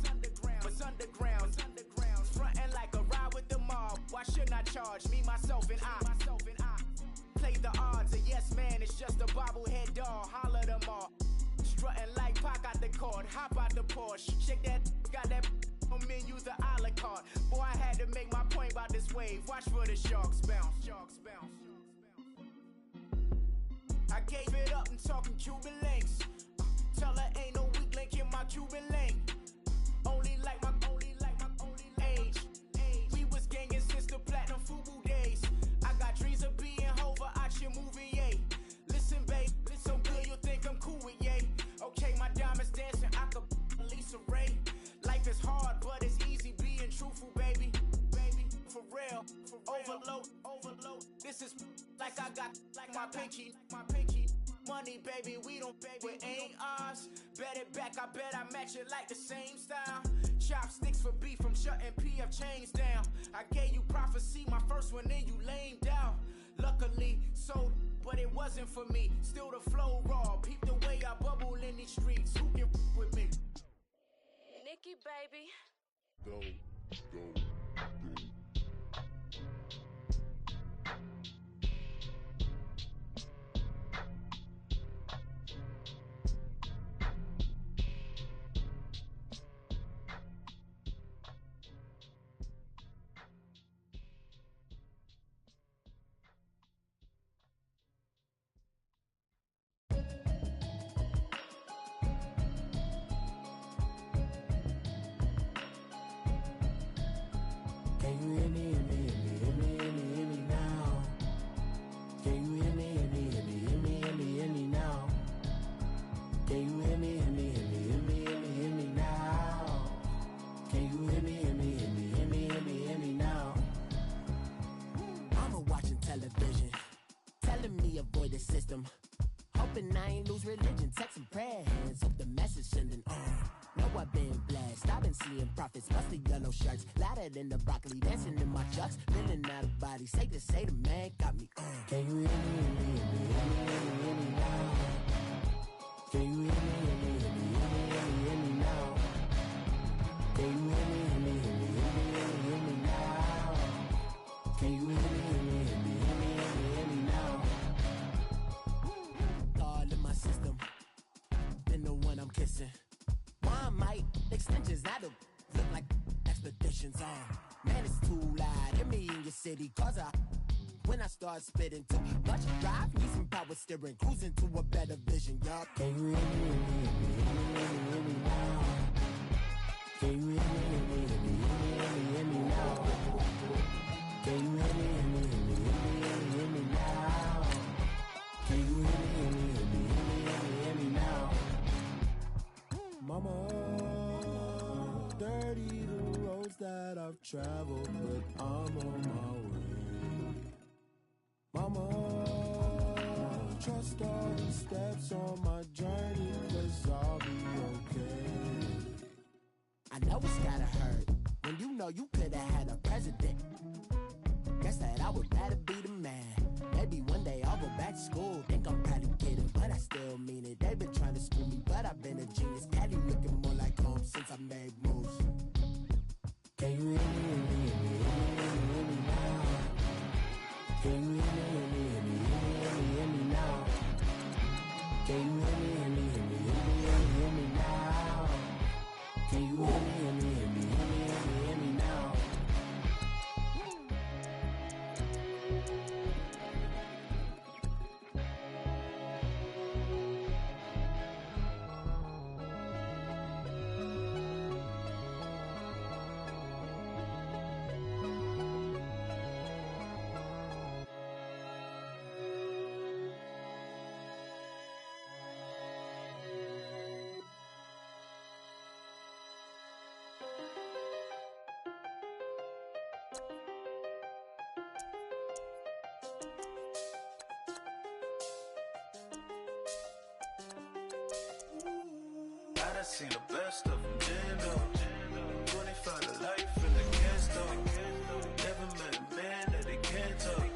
Frontin' like a ride with the mob. Why shouldn't I charge me, myself, and I? Play the odds, a yes man, it's just a bobblehead doll. Holler them all. Strutting like Pac out the court, hop out the Porsche. Shake that, got that on menu, the a la carte. Boy, I had to make my point about this wave. Watch for the sharks bounce. I gave it up and talking Cuban links. Tell her ain't no weak link in my Cuban link. Only like my age. We was gangin' since the platinum FUBU days. I got dreams of being Hova out your movie, yay. Listen, babe, so good you'll think I'm cool with yay. Okay, my diamonds dancing, I could Lisa Ray. Life is hard, but it's easy being truthful, baby. For real. Overload. This is like I got like my pinky. Money, baby, we don't baby, it ain't ours. Bet it back, I bet I match it like the same style. Chopsticks for beef from shutting PF chains down. I gave you prophecy, my first one, then you lamed out. Luckily, sold, but it wasn't for me. Still the flow raw, peep the way I bubble in these streets. Who can with me? Nikki, baby. Go. Can you hear me now? Can you hear me now? Can you hear me now? Can you hear me now? Mama watching television, telling me avoid the system. Hoping I ain't lose religion, texting prayer hands, hope the message sending on. Know I've been blessed, I've been seeing prophets, mostly yellow shirts, louder than the broccoli, dancing in my chucks, feeling out of body, say the man got me on. Can you hear me now? Can you hear me now? Can you hear me now? Can you hear me now? All in my system, then the one I'm kissing. One might extensions that'll look like expeditions on. Man, it's too loud. Hear me in your city, cause when I start spitting too much drive, need some power steering, cruising to a better vision, y'all. Can you hear me now? Can you hear me now? Can you hear me now? Can you hear me now? Mama, dirty the roads that I've traveled, but I'm on my way. Mama, trust all the steps on my journey, 'cause I'll be okay. I know it's gotta hurt when you know you could've had a president. Guess that I would rather be the man. Maybe one day I'll go back to school. Think I'm probably kidding, but I still mean it. They've been trying to school me, but I've been a genius. Cali looking more like home since I made moves. Can you hear me, hear me, hear me, hear me, hear me now? Can you hear me, hear me, hear me, hear me, hear me now? Can you hear me, hear me, hear me, hear me, hear me now? Can you hear me, hear me, hear me, hear me, hear me now? I seen the best of them, jammed up. 25 to life and they can't stop. Never met a man that they can't talk.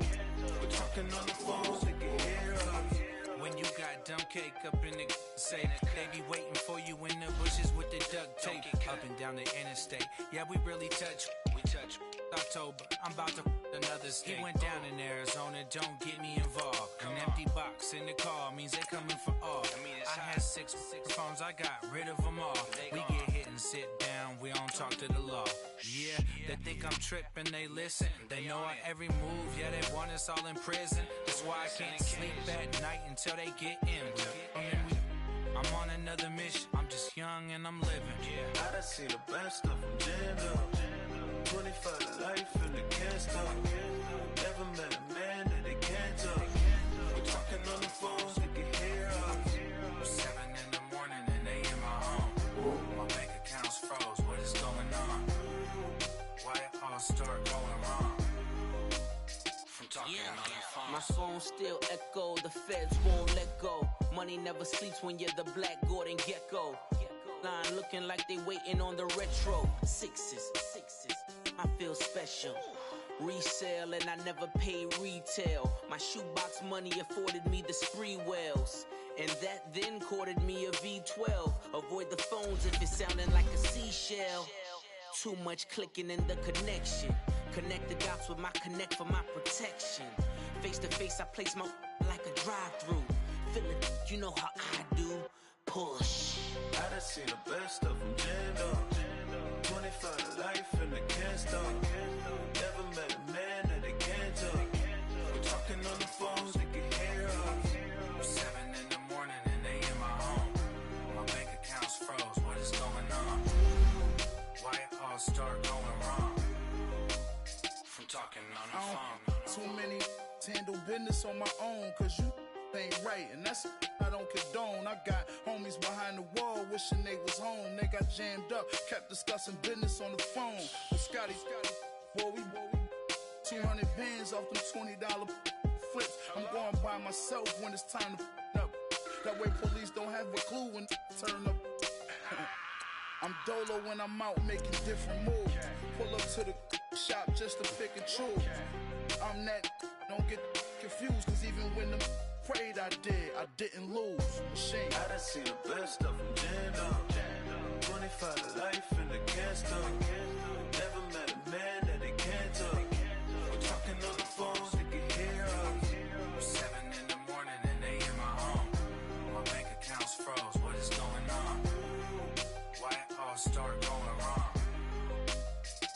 We're talking on the phones, they can hear us. When you got dumb cake up in the say, they be waiting for you in the bushes with the duct tape. Up and down the interstate, yeah, we really touch. We touch October, I'm about to another state. He went down in Arizona, don't get me involved. An empty box in the car means they coming for all. I had six phones, I got rid of them all. We get hit and sit down, we don't talk to the law. Yeah, they think I'm tripping, they listen. They know our every move, yeah, they want us all in prison. That's why I can't sleep at night until they get in. I'm on another mission, I'm just young and I'm living. I done seen the best of them, jammed up. 25 to life and they can't stop. Never met a man that they can't talk. We're talking on the phones, they can hear us. 7 in the morning and they in my home. My bank account's froze, what is going on? Why it all start going wrong? From talking on the phone. My phone still echo, the feds won't let go. Money never sleeps when you're the black Gordon Gecko. Line looking like they waiting on the retro. Sixes, I feel special. Resale and I never pay retail. My shoebox money afforded me the spree wells. And that then courted me a V12. Avoid the phones if it's sounding like a seashell. Too much clicking in the connection. Connect the dots with my connect for my protection. Face to face I place my like a drive-through. Feel it, you know how I do. Push. I done seen the best of them, jammed up. 25 to life and they can't stop. Never met a man that they can't talk. We're talking on the phones, they can hear us. 7 in the morning and they in my home. My bank account's froze, what is going on? Why it all start going wrong? From talking on the phone. Too many handle business on my own, cause you ain't right, and that's I don't condone. I got homies behind the wall wishing they was home. They got jammed up, kept discussing business on the phone. But Scotty, boy, we 200 bands off them $20 flips. I'm going by myself when it's time to up. That way police don't have a clue when turn up. I'm dolo when I'm out making different moves. Pull up to the shop just to pick and choose. I'm that, don't get confused, cause even when them prayed I didn't lose. Machine. I done seen the best of them, jammed up. 25 to life and they can't stop. Never met a man that they can't talk. We're talking on the phones, they can hear us. 7 in the morning and they in my home. My bank account's froze, what is going on? Why it all start going wrong?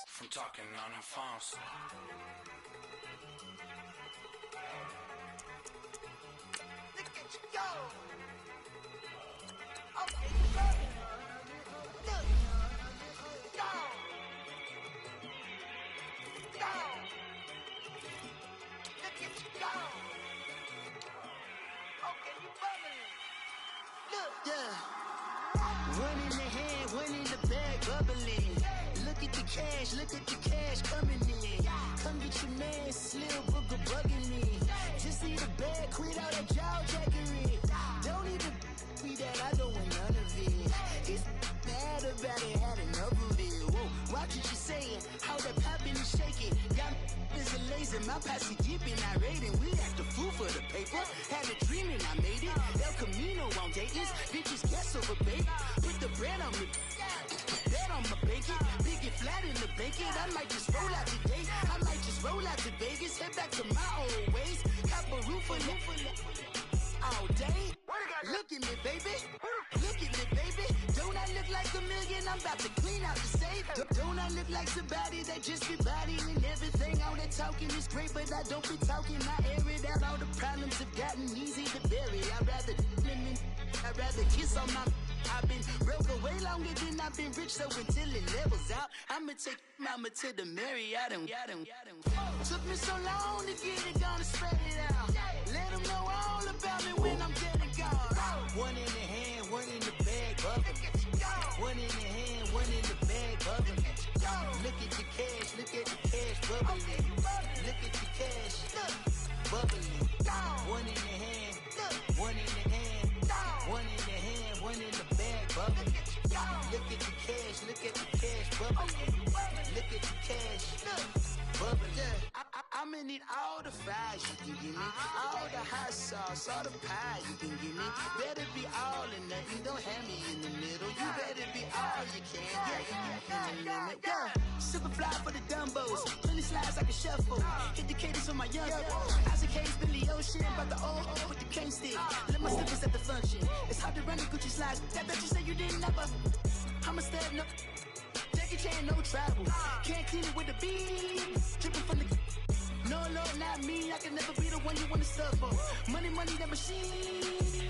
From talking on the phones. Go! Okay, go! Look! Go! Go! Look at you go! Okay, you bumming. Look! Yeah! One in the hand, one in the bag, bubbling. Look at the cash coming in. Come get your man, Slim Booker bugging me. Just need a bag, quit out that jaw jackery. Don't even be that, I don't want none of it. It's bad about it, had enough of it. past the year been irate and we act a fool for the paper. Had a dream and I made it. El Camino on Dayton's. Bitches guess over baby. Put the bread on me. Bet on my bacon. Big it flat in the bacon. I might just roll out today. I might just roll out to Vegas. Head back to my old ways. Have a roof for all day. Look at me, baby. Look at me, baby. Don't I look like a million? I'm about to clean out the safe. Don't I look like somebody that just be bodying everything? All that talking is great, but I don't be talking. I air it out. All the problems have gotten easy to bury. I'd rather kiss on my. I've been broke way longer than I've been rich, so until it levels out, I'ma take mama to the Marriott and took me so long to get it, gonna spread it out. Let them know all about me when I'm dead and gone. One in the hand, one in the bag, bubbling. One in the hand, one in the bag, bubbling. Look at the cash, look at the cash, bubbling. Look at the cash, bubbling. One in the hand, one in the hand, one in the hand, one in the bag, bubbling. Look at the cash, look at the cash, bubbling. Look at the cash, bubbling. I'ma need all the fries you can give me, all the hot sauce, all the pie you can give me. Better be all or nothing, don't have me in the middle. You better be all you can, yeah. Super fly for the Dumbos, 20 slides like a shuffle. Hit the cadence on my young. Isaac Hayes, Billy Ocean, about the old with the cane stick. Let my slippers at the function. It's hard to run the Gucci slides. That bet you say you didn't never. I'm a step no. Jackie Chan, no travel. Can't clean it with the beat. Dripping from the. No, Lord, not me. I can never be the one you wanna sub for. Money, that machine.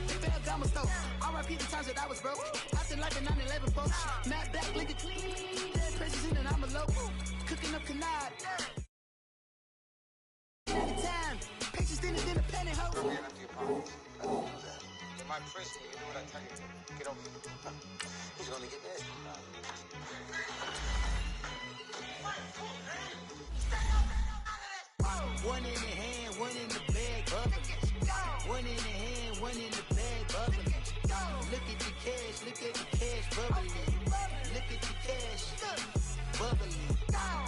They fell Gamma Stove. R.I.P. the times that I was broke. After life in 9/11, folks. Matt Black, liquor clean. Dead president and I'm a local. Cooking up canard. At a time. Patience thinner than a penny hoe. In my prison, you know what I tell you? Get over here. He's gonna get this. One in the hand, one in the bag, bubbling. One in the hand, one in the bag, bubbling. Look at the cash, look at the cash, bubbling. Look at the cash, bubbling.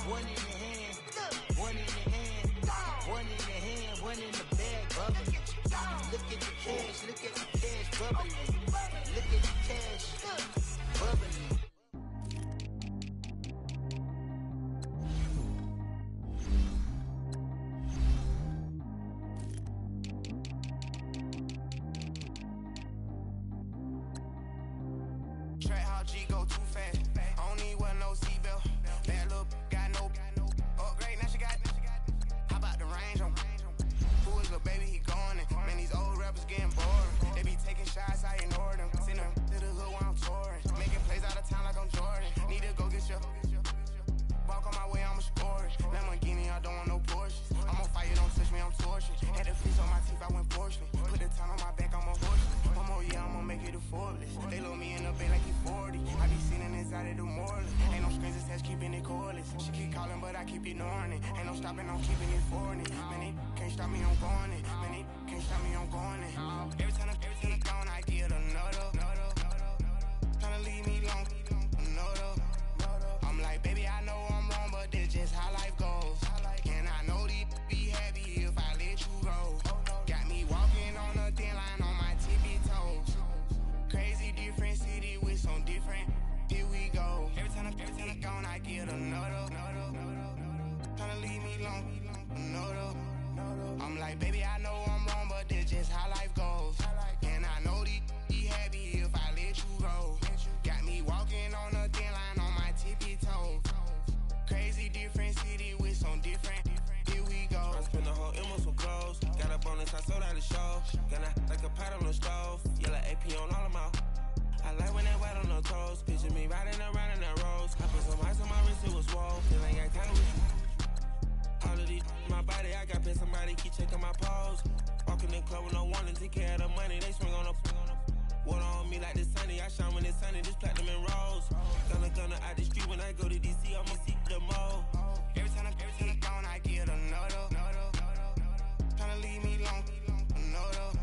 One in the hand, one in the hand, one in the hand, one in the bag, bubbling. Look at the cash, look at the cash, bubbling. Look at the cash, bubbling. G go too fast. I don't need one no seatbelt. Bad little got no upgrade. Now she got. How about the range on? Who is the baby? He going in. Man, these old rappers getting boring. They be taking shots, I ignore them. Send them to the hood while I'm touring. Making plays out of town like I'm Jordan. Need to go get your. Walk on my way, I'ma score it. Lamborghini, I don't want no Porsches. I'm on fire, don't touch me, I'm tortured. Had the fleece on my teeth, I went porcelain. Put the time on my back, I'm a horse. One more year, I'ma make it a Forbes. They load me in the bay like he 40. I be sitting inside of the Moreland. Ain't no screens attached, keeping it cordless. She keep calling, but I keep ignoring it. Ain't no stopping, I'm keeping it for it. Man, they can't stop me, I'm going it. Man, they can't stop me, I'm going it. Every time I gone, I get another. Tryna leave me long, another. I'm like, baby, I know I'm wrong, but this just how life goes. And I know these be happy if I let you go. Got me walking on a thin line on my tippy toes. Crazy different city with some different. Here we go. Every time I gone, I get another. Tryna leave me long, another. I'm like, baby, I know I'm wrong, but this just how life goes. And I know these be happy if I let you go. Got me walking on a thin line on my tippy toes. Crazy different city with some different. Here we go. I spent the whole M on some clothes. Got a bonus, I sold out the show. Got like a pot on the stove. Yellow AP on all of my. I like when they white on the toes. Picture me riding around in that rose. I put some ice on my wrist, it was swole. Feel ain't got time with you. All of these my body, I got been somebody keep checking my pose. Walking in the club with no warning, take care of the money. They swing on the. Water on me like the sunny. I shine when it's sunny. This platinum and rose. Gonna out the street when I go to DC. I'ma see the mall. Every time I gone, I get another. Tryna leave me long, another.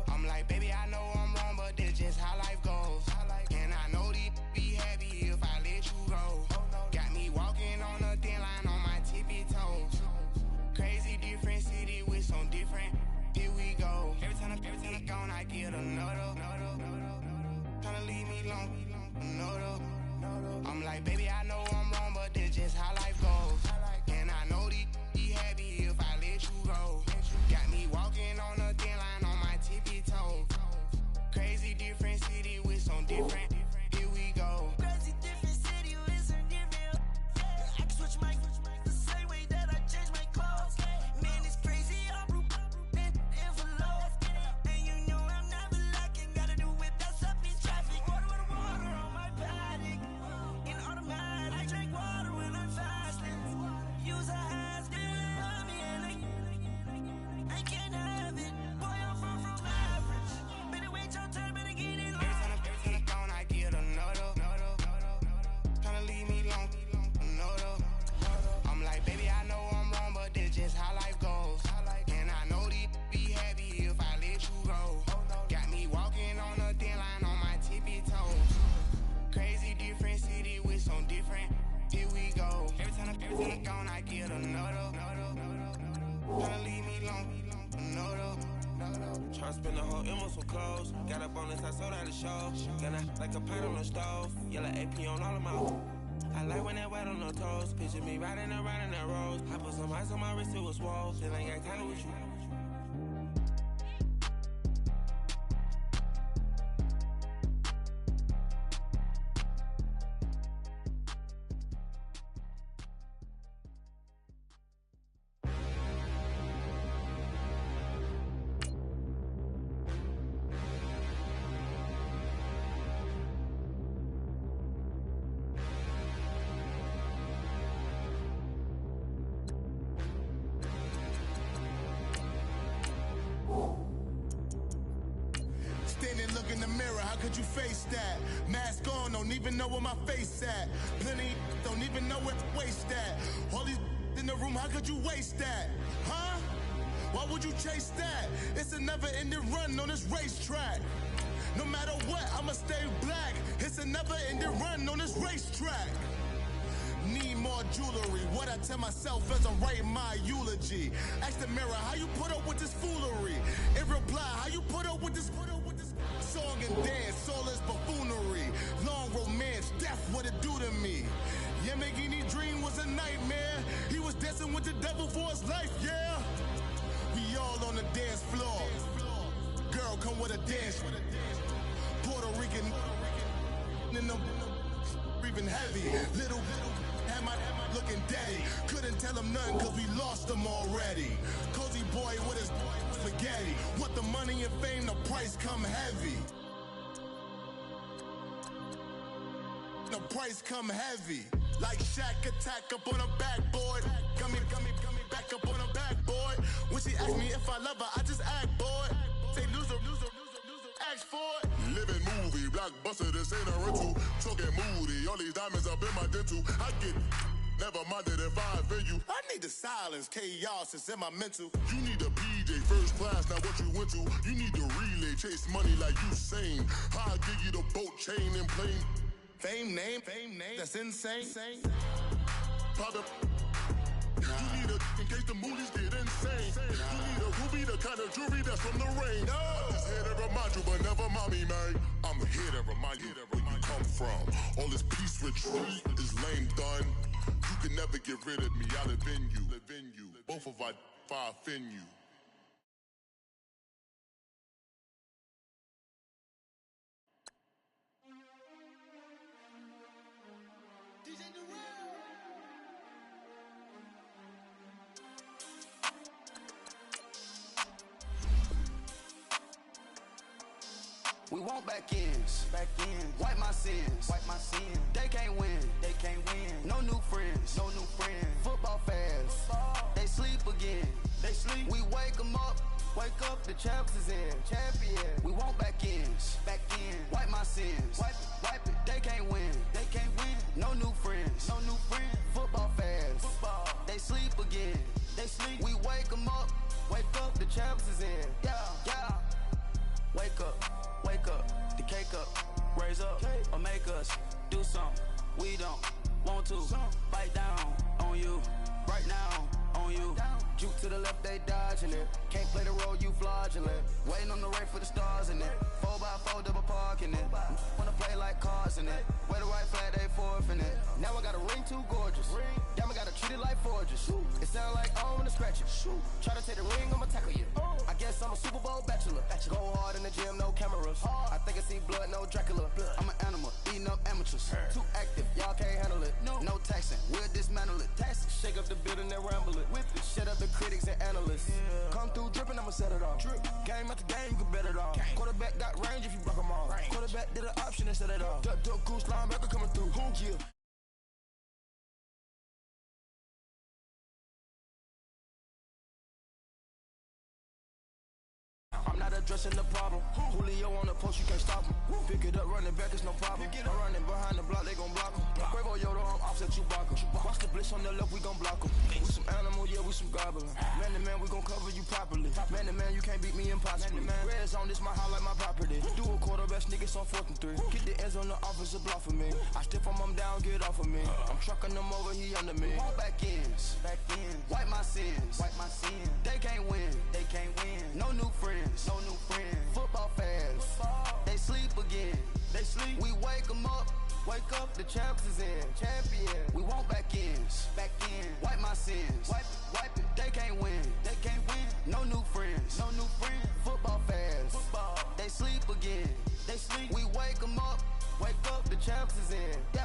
I'm like, baby, I know I'm wrong, but this just how life goes. And I know these be happy if I let you go. Got me walking on a thin line on my tippy toes. Crazy me long, no though. I'm like, baby, I know I'm wrong, but this just how life goes. And I know these be happy if I let you go. Got me walking on a thin line on my tippy toes. Crazy different city with some different. Here we go. Crazy different city with some different. I can switch my the same way that I change my clothes. Man, it's crazy. I'm in envelope. And you know I'm never lacking. Gotta do it, that's up in traffic. Water on my paddock. In automatic. I drink water when I'm fasting. Use a hand, still me and I can't have it. Boy, I'm from average. Better wait your turn, better get in line. Every time I'm gone, I get another. Tryna leave me long, another. I'm like, baby, I know I'm wrong, but this just how life goes. And I know these be happy if I let you go. Got me walking on a thin line on my tippy toes. Crazy different city with some different. Here we go. Every time I'm gone, I get another. Tryna leave me long, another. Tryna spend the whole M on some clothes. Got up on this, I sold out the show. Gonna like a pot on the stove. Yellow AP on all of my. I like when that wet on the toes. Picture me riding around in that rose. I put some ice on my wrist, it was swole. Still ain't got time with you. Standing, look in the mirror, how could you face that? Mask on, don't even know where my face at. Plenty, don't even know where to waste at. All these in the room, how could you waste that? Huh? Why would you chase that? It's a never-ending run on this racetrack. No matter what, I'ma stay black. It's a never-ending run on this racetrack. Need more jewelry. What I tell myself as I write my eulogy. Ask the mirror, how you put up with this foolery? In reply, how you put up with this song and dance, all this buffoonery. Long romance, death, what it do to me? Yeah, Yamagini dream was a nightmare. He was dancing with the devil for his life, yeah. We all on the dance floor. Girl, come with a dance. Puerto Rican in the breathing heavy. Little had my looking daddy. Couldn't tell him nothing cause we lost him already. Cozy boy with his spaghetti. What the money and fame, the price come heavy. The price come heavy. Like Shaq attack up on a backboard. Got me back up on a backboard. When she asked me if I love her, I just act bored. Say loser, ask for it. Living movie, blockbuster, this ain't a rental. Talking moody, all these diamonds up in my dental. I get never minded if I offend you. I need the silence, chaos, it's in my mental. You need a PJ, first class, not what you went to. You need the relay, chase money like you sane. I'll give you the boat, chain, and plane. Fame name, that's insane. Private. You need a in case the movies get insane. You need a ruby, the kind of jewelry that's from the rain. I'm just here to remind you, but never mind me, man. I'm here to remind you where you come from. All this peace retreat is lame done. You can never get rid of me. I live in you. Both of our fire offend you. We want back ends. Wipe my sins. They can't win. No new friends. Football fans. They sleep again. We wake them up. The champs is in. We want back ends. Wipe my sins. Wipe it. They can't win. No new friends. Football fans. They sleep again. We wake them up. The champs is in. Yeah. Wake up, the cake up, raise up, or make us do something we don't want to. Bite down on you, right now on you. Juke to the left, they dodging it. Can't play the role, you fraudulent. Waiting on the rain for the stars in it. 4x4 double parking it. Wanna play like cars in it. Wear the white flag, they forfeit it. Now I got a ring too gorgeous. Diamond gotta treat it like forges. It sound like I don't wanna scratch it. Try to take the ring, I'ma tackle you. I guess I'm a Super Bowl bachelor. Go hard in the gym, no cameras. I think I see blood, no Dracula. I'm an animal, eating up amateurs. Too active, y'all can't handle it. No taxing, we'll dismantle it. Shake up the building and ramble it. Whip it, shut up the critics and analysts. Come through dripping, I'ma set it off. Game after game, you can bet it all. Quarterback got range if you block them all. Quarterback did an option and set it off. Duck goose linebacker coming through. Yeah. I'm not addressing the problem. Julio on the post, you can't stop him. Pick it up, running back, it's no problem. I'm running behind the block, they gon' block him. Quavo Yoda, I'm offset Chewbacca. Watch the blitz on the left, we gon' block him. We some animal, yeah, we some goblin. Man to man, we gon' cover you properly. Man to man, you can't beat me impossibly. Red zone, this my highlight, my property. Do a quarterback, niggas on 4th and 3. Get the ends on the offensive block for me. I stiff him down, get off of me. I'm trucking them over, he under me. Back ends, wipe my sins, They can't win, No new friends, Football fans, they sleep again. We wake them up. Wake up, the champs is in. Champion. We want back ends. Wipe my sins. Wipe it. They can't win. No new friends. Football fans. They sleep again. We wake them up. Wake up, the champs is in. Yeah.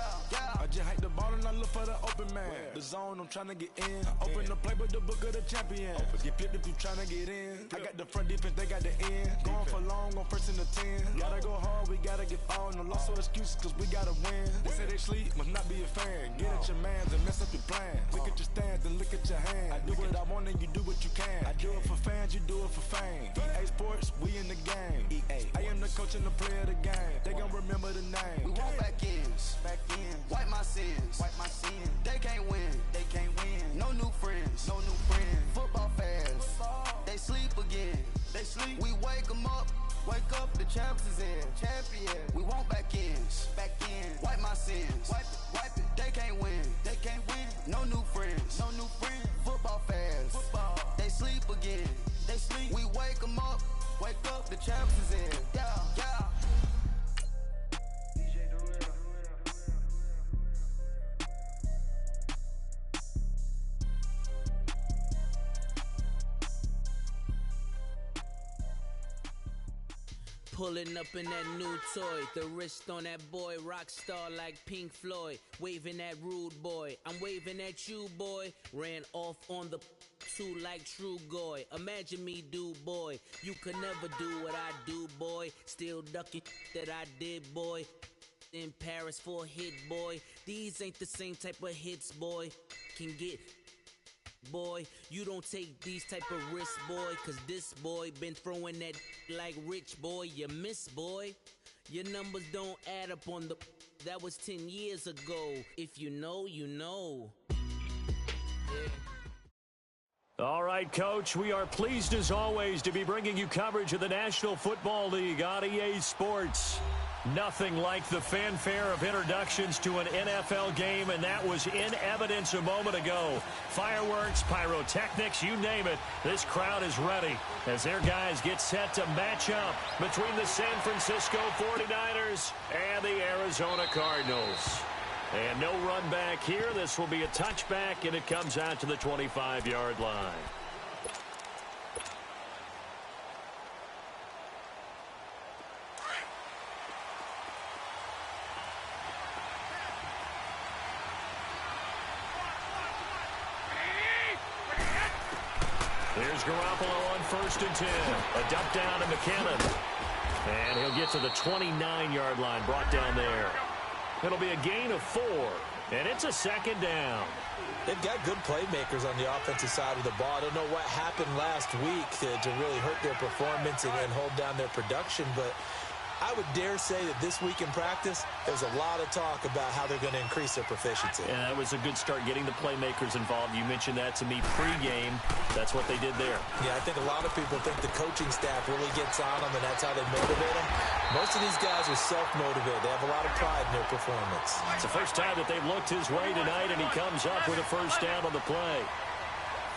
I just hike the ball and I look for the open man. The zone, I'm trying to get in. Open the playbook, the book of the champion. Get flipped if you trying to get in. I got the front defense, they got the end. Going for long, on 1st and 10. Gotta go hard, we gotta get all. No loss or excuses, cause we gotta win. They say they sleep, must not be a fan. Get at your mans and mess up your plans. Look at your stands and look at your hands. I do what I want and you do what you can. I do it for fans, you do it for fame. EA Sports, we in the game. I am the coach and the player of the game. They gon' remember the name. We want back ends. Wipe my sins. They can't win. No new friends. Football fans. They sleep again. We wake them up. Wake up, the champs is in. Champion. We want back ends. Wipe my sins. Wipe it. They can't win. No new friends. Football fans. They sleep again. We wake them up. Wake up, the champs is in. Yeah. Pulling up in that new toy, the wrist on that boy, rock star like Pink Floyd, waving at rude boy, I'm waving at you boy, ran off on the two like True Goy, imagine me do boy, you could never do what I do boy, still ducking that I did boy, in Paris for a hit boy, these ain't the same type of hits boy, can get boy, you don't take these type of risks, boy, cause this boy been throwing that like rich boy, you miss, boy. Your numbers don't add up on the, that was 10 years ago. If you know, you know. Yeah. All right, Coach, we are pleased as always to be bringing you coverage of the National Football League on EA Sports. Nothing like the fanfare of introductions to an NFL game, and that was in evidence a moment ago. Fireworks, pyrotechnics, you name it. This crowd is ready as their guys get set to match up between the San Francisco 49ers and the Arizona Cardinals. And no run back here. This will be a touchback, and it comes out to the 25-yard line. Here's Garoppolo on 1st and 10. A dump down to McKinnon. And he'll get to the 29-yard line, brought down there. It'll be a gain of 4, and it's a 2nd down. They've got good playmakers on the offensive side of the ball. I don't know what happened last week to really hurt their performance and hold down their production, but I would dare say that this week in practice, there's a lot of talk about how they're going to increase their proficiency. Yeah, that was a good start getting the playmakers involved. You mentioned that to me pregame. That's what they did there. Yeah, I think a lot of people think the coaching staff really gets on them, and that's how they motivate them. Most of these guys are self-motivated. They have a lot of pride in their performance. It's the first time that they've looked his way tonight, and he comes up with a 1st down on the play.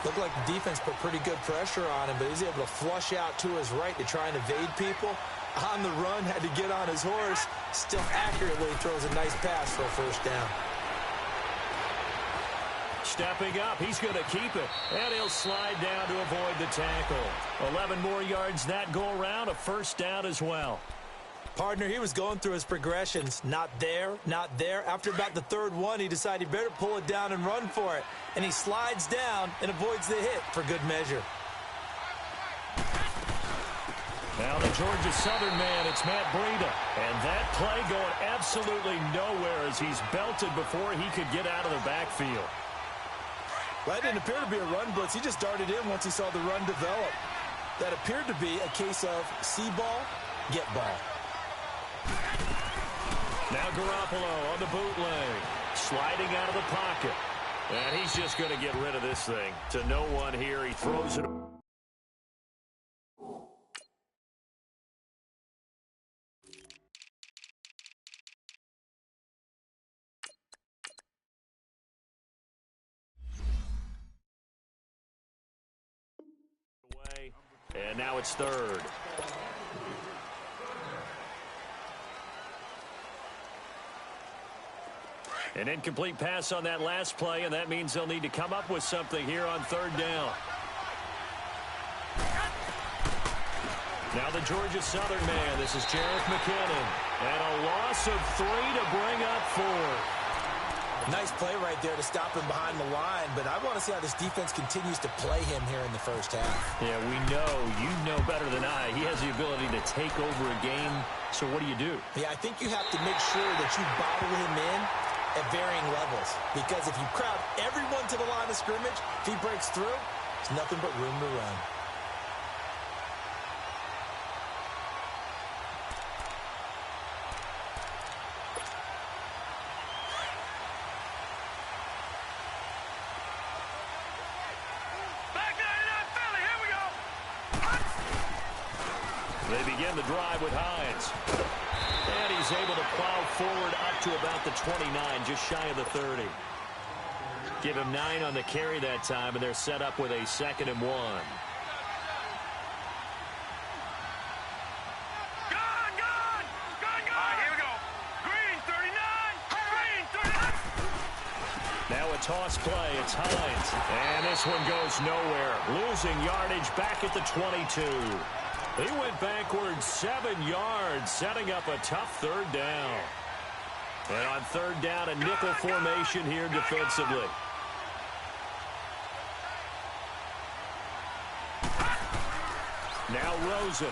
Looked like the defense put pretty good pressure on him, but he's able to flush out to his right to try and evade people. On the run, had to get on his horse. Still accurately throws a nice pass for a first down. Stepping up, he's going to keep it. And he'll slide down to avoid the tackle. 11 more yards that go around, a first down as well. Partner, he was going through his progressions. Not there, not there. After about the third one, he decided he better pull it down and run for it. And he slides down and avoids the hit for good measure. Now the Georgia Southern man, it's Matt Breida. And that play going absolutely nowhere as he's belted before he could get out of the backfield. That didn't appear to be a run blitz. He just darted in once he saw the run develop. That appeared to be a case of see ball, get ball. Now Garoppolo on the bootleg, sliding out of the pocket. And he's just going to get rid of this thing. To no one here, he throws it. Away. And now it's third. An incomplete pass on that last play, and that means they'll need to come up with something here on third down. Now the Georgia Southern man. This is Jareth McKinnon. And a loss of 3 to bring up 4. Nice play right there to stop him behind the line, but I want to see how this defense continues to play him here in the first half. Yeah, we know. You know better than I. He has the ability to take over a game, so what do? Yeah, I think you have to make sure that you bottle him in at varying levels, because if you crowd everyone to the line of scrimmage, if he breaks through, there's nothing but room to run. They begin the drive with Hines. And he's able to plow forward up to about the 29, just shy of the 30. Give him 9 on the carry that time, and they're set up with a 2nd and 1. Now a toss play. It's Hines. And this one goes nowhere. Losing yardage back at the 22. He went backwards 7 yards, setting up a tough third down. And on third down, a nickel formation here defensively. Now Rosen.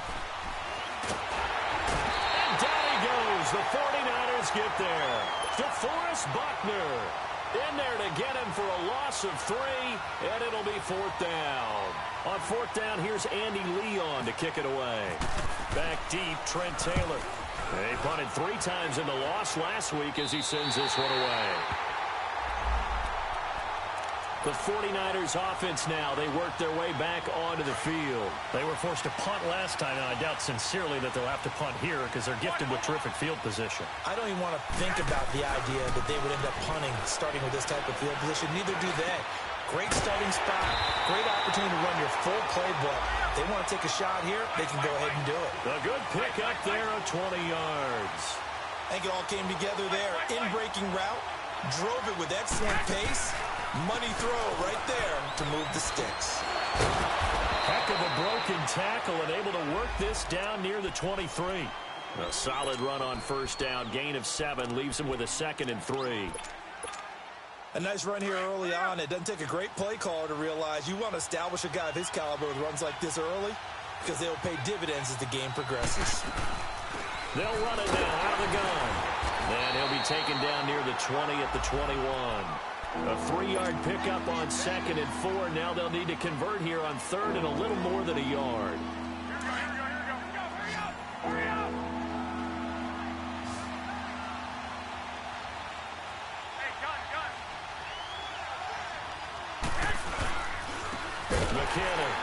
And down he goes. The 49ers get there. DeForest Buckner in there to get him for a loss of 3, and it'll be 4th down. On 4th down, here's Andy Leon to kick it away. Back deep, Trent Taylor. He punted 3 times in the loss last week as he sends this one away. The 49ers offense now, they work their way back onto the field. They were forced to punt last time, and I doubt sincerely that they'll have to punt here because they're gifted with terrific field position. I don't even want to think about the idea that they would end up punting starting with this type of field position. Neither do they. Great starting spot, great opportunity to run your full playbook. If they want to take a shot here, they can go ahead and do it. A good pick up there of 20 yards. I think it all came together there. In-breaking route, drove it with excellent pace. Money throw right there to move the sticks. Heck of a broken tackle and able to work this down near the 23. A solid run on first down. Gain of 7 leaves him with a 2nd and 3. A nice run here early on. It doesn't take a great play caller to realize you want to establish a guy of his caliber with runs like this early because they'll pay dividends as the game progresses. They'll run it now out of the gun. And he'll be taken down near the 20 at the 21. A 3-yard pickup on 2nd and 4. Now they'll need to convert here on 3rd and a little more than a yard. McKinnon.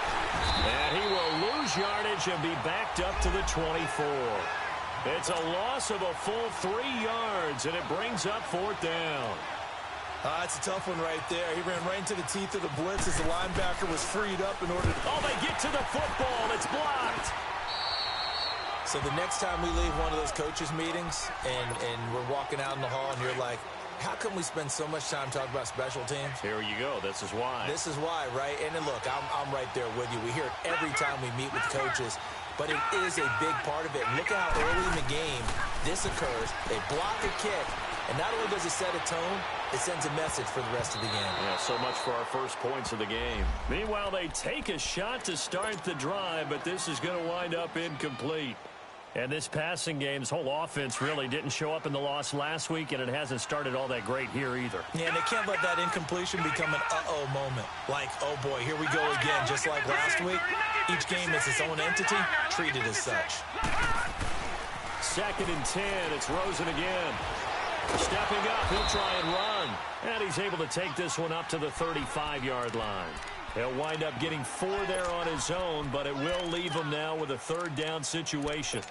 And he will lose yardage and be backed up to the 24. It's a loss of a full 3 yards, and it brings up 4th down. That's a tough one right there. He ran right into the teeth of the blitz as the linebacker was freed up in order to... Oh, they get to the football. It's blocked. So the next time we leave one of those coaches' meetings and we're walking out in the hall and you're like, how come we spend so much time talking about special teams? Here you go. This is why. This is why, right? And then look, I'm right there with you. We hear it every time we meet with coaches, but it is a big part of it. And look at how early in the game this occurs. They block a kick, and not only does it set a tone, it sends a message for the rest of the game. Yeah, so much for our first points of the game. Meanwhile, they take a shot to start the drive, but this is going to wind up incomplete. And this passing game's whole offense really didn't show up in the loss last week, and it hasn't started all that great here either. Yeah, and they can't let that incompletion become an uh-oh moment. Like, oh boy, here we go again, just like last week. Each game is its own entity, treated as such. 2nd and 10, it's Rosen again. Stepping up, he'll try and run. And he's able to take this one up to the 35-yard line. He'll wind up getting 4 there on his own, but it will leave him now with a 3rd down situation.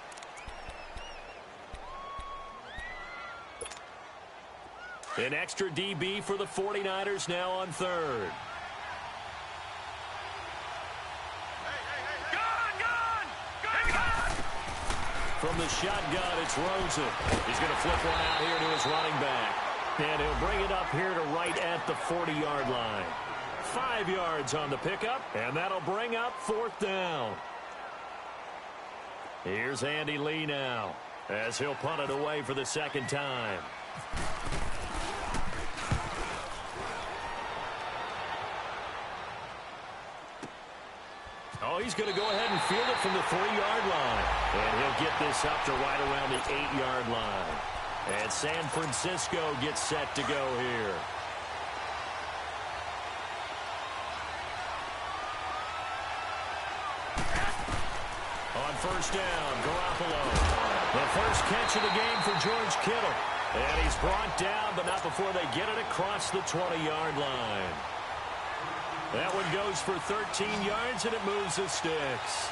An extra DB for the 49ers now on 3rd. From the shotgun, it's Rosen. He's going to flip one out here to his running back. And he'll bring it up here to right at the 40-yard line. 5 yards on the pickup, and that'll bring up 4th down. Here's Andy Lee now, as he'll punt it away for the 2nd time. Oh, he's going to go ahead and field it from the 3-yard line. And he'll get this up to right around the 8-yard line. And San Francisco gets set to go here. On 1st down, Garoppolo. The first catch of the game for George Kittle. And he's brought down, but not before they get it across the 20-yard line. That one goes for 13 yards, and it moves the sticks.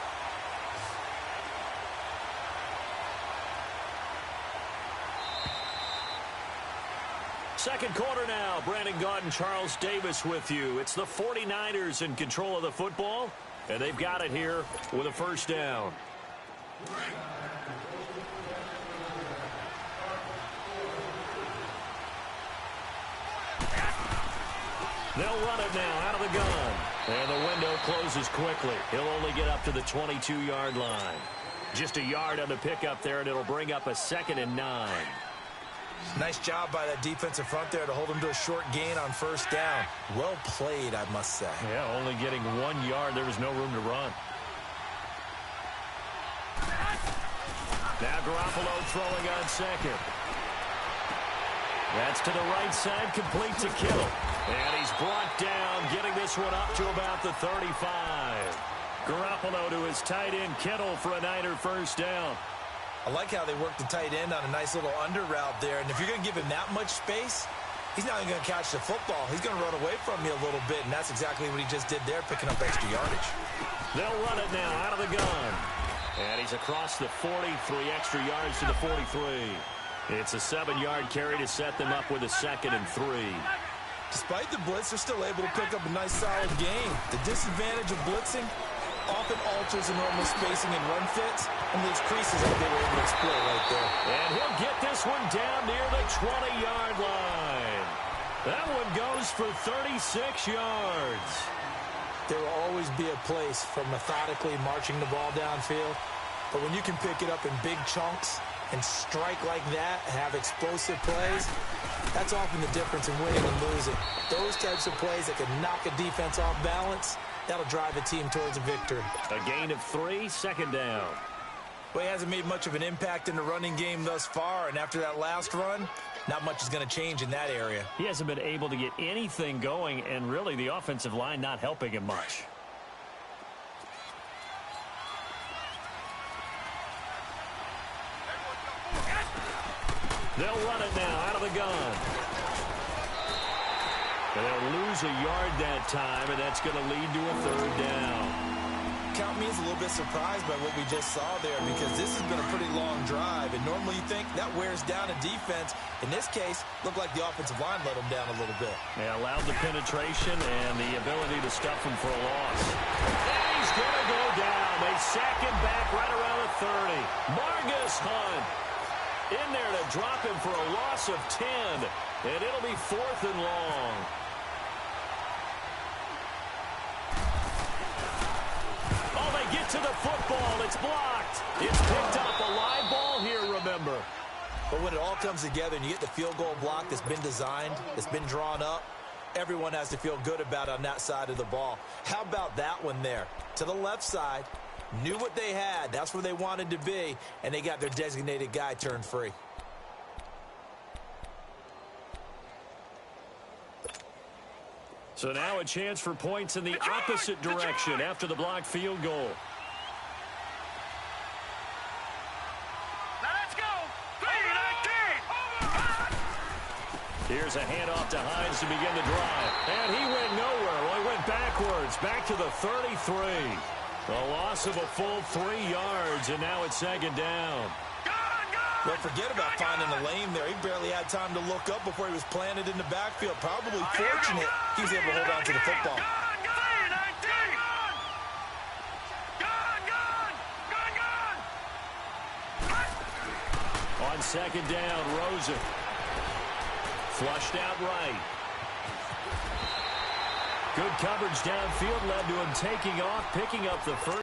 Second quarter now. Brandon Gaudin, Charles Davis with you. It's the 49ers in control of the football, and they've got it here with a 1st down. They'll run it now out of the gun. And the window closes quickly. He'll only get up to the 22-yard line. Just a yard on the pickup there, and it'll bring up a 2nd and 9. Nice job by that defensive front there to hold him to a short gain on 1st down. Well played, I must say. Yeah, only getting 1 yard. There was no room to run. Now Garoppolo throwing on 2nd. That's to the right side, complete to Kittle. And he's brought down, getting this one up to about the 35. Garoppolo to his tight end, Kittle, for a Niner 1st down. I like how they worked the tight end on a nice little under route there. And if you're going to give him that much space, he's not even going to catch the football. He's going to run away from you a little bit, and that's exactly what he just did there, picking up extra yardage. They'll run it now out of the gun. And he's across the 40, 3 extra yards to the 43. It's a 7-yard carry to set them up with a 2nd and 3. Despite the blitz, they're still able to pick up a nice, solid gain. The disadvantage of blitzing often alters the normal spacing and run fits and leaves creases like they were able to exploit right there. And he'll get this one down near the 20-yard line. That one goes for 36 yards. There will always be a place for methodically marching the ball downfield, but when you can pick it up in big chunks and strike like that, have explosive plays, that's often the difference in winning and losing. Those types of plays that can knock a defense off balance, that'll drive a team towards a victory. A gain of 3, 2nd down. Well, he hasn't made much of an impact in the running game thus far, and after that last run, not much is going to change in that area. He hasn't been able to get anything going, and really the offensive line not helping him much. They'll run it now out of the gun. And they'll lose a yard that time, and that's going to lead to a 3rd down. count me as a little bit surprised by what we just saw there, because this has been a pretty long drive, and normally you think that wears down a defense. In this case, looked like the offensive line let them down a little bit. They allowed the penetration and the ability to stuff him for a loss. And he's going to go down. They sack him back right around the 30. Margus Hunt in there to drop him for a loss of 10, and it'll be 4th and long. Get to the football. It's blocked. It's picked up. A live ball here, remember. But when it all comes together and you get the field goal block that's been designed, that's been drawn up, everyone has to feel good about it on that side of the ball. How about that one there? To the left side, knew what they had. That's where they wanted to be, and they got their designated guy turned free. So now a chance for points in the opposite direction after the blocked field goal. Let's go. 3-19. Here's a handoff to Hines to begin the drive. And he went nowhere. Well, he went backwards, back to the 33. A loss of a full 3 yards, and now it's 2nd down. Well, forget about finding a lane there. He barely had time to look up before he was planted in the backfield. Probably fortunate he was able to hold on to the football. On 2nd down, Rosen. Flushed out right. Good coverage downfield led to him taking off, picking up the first.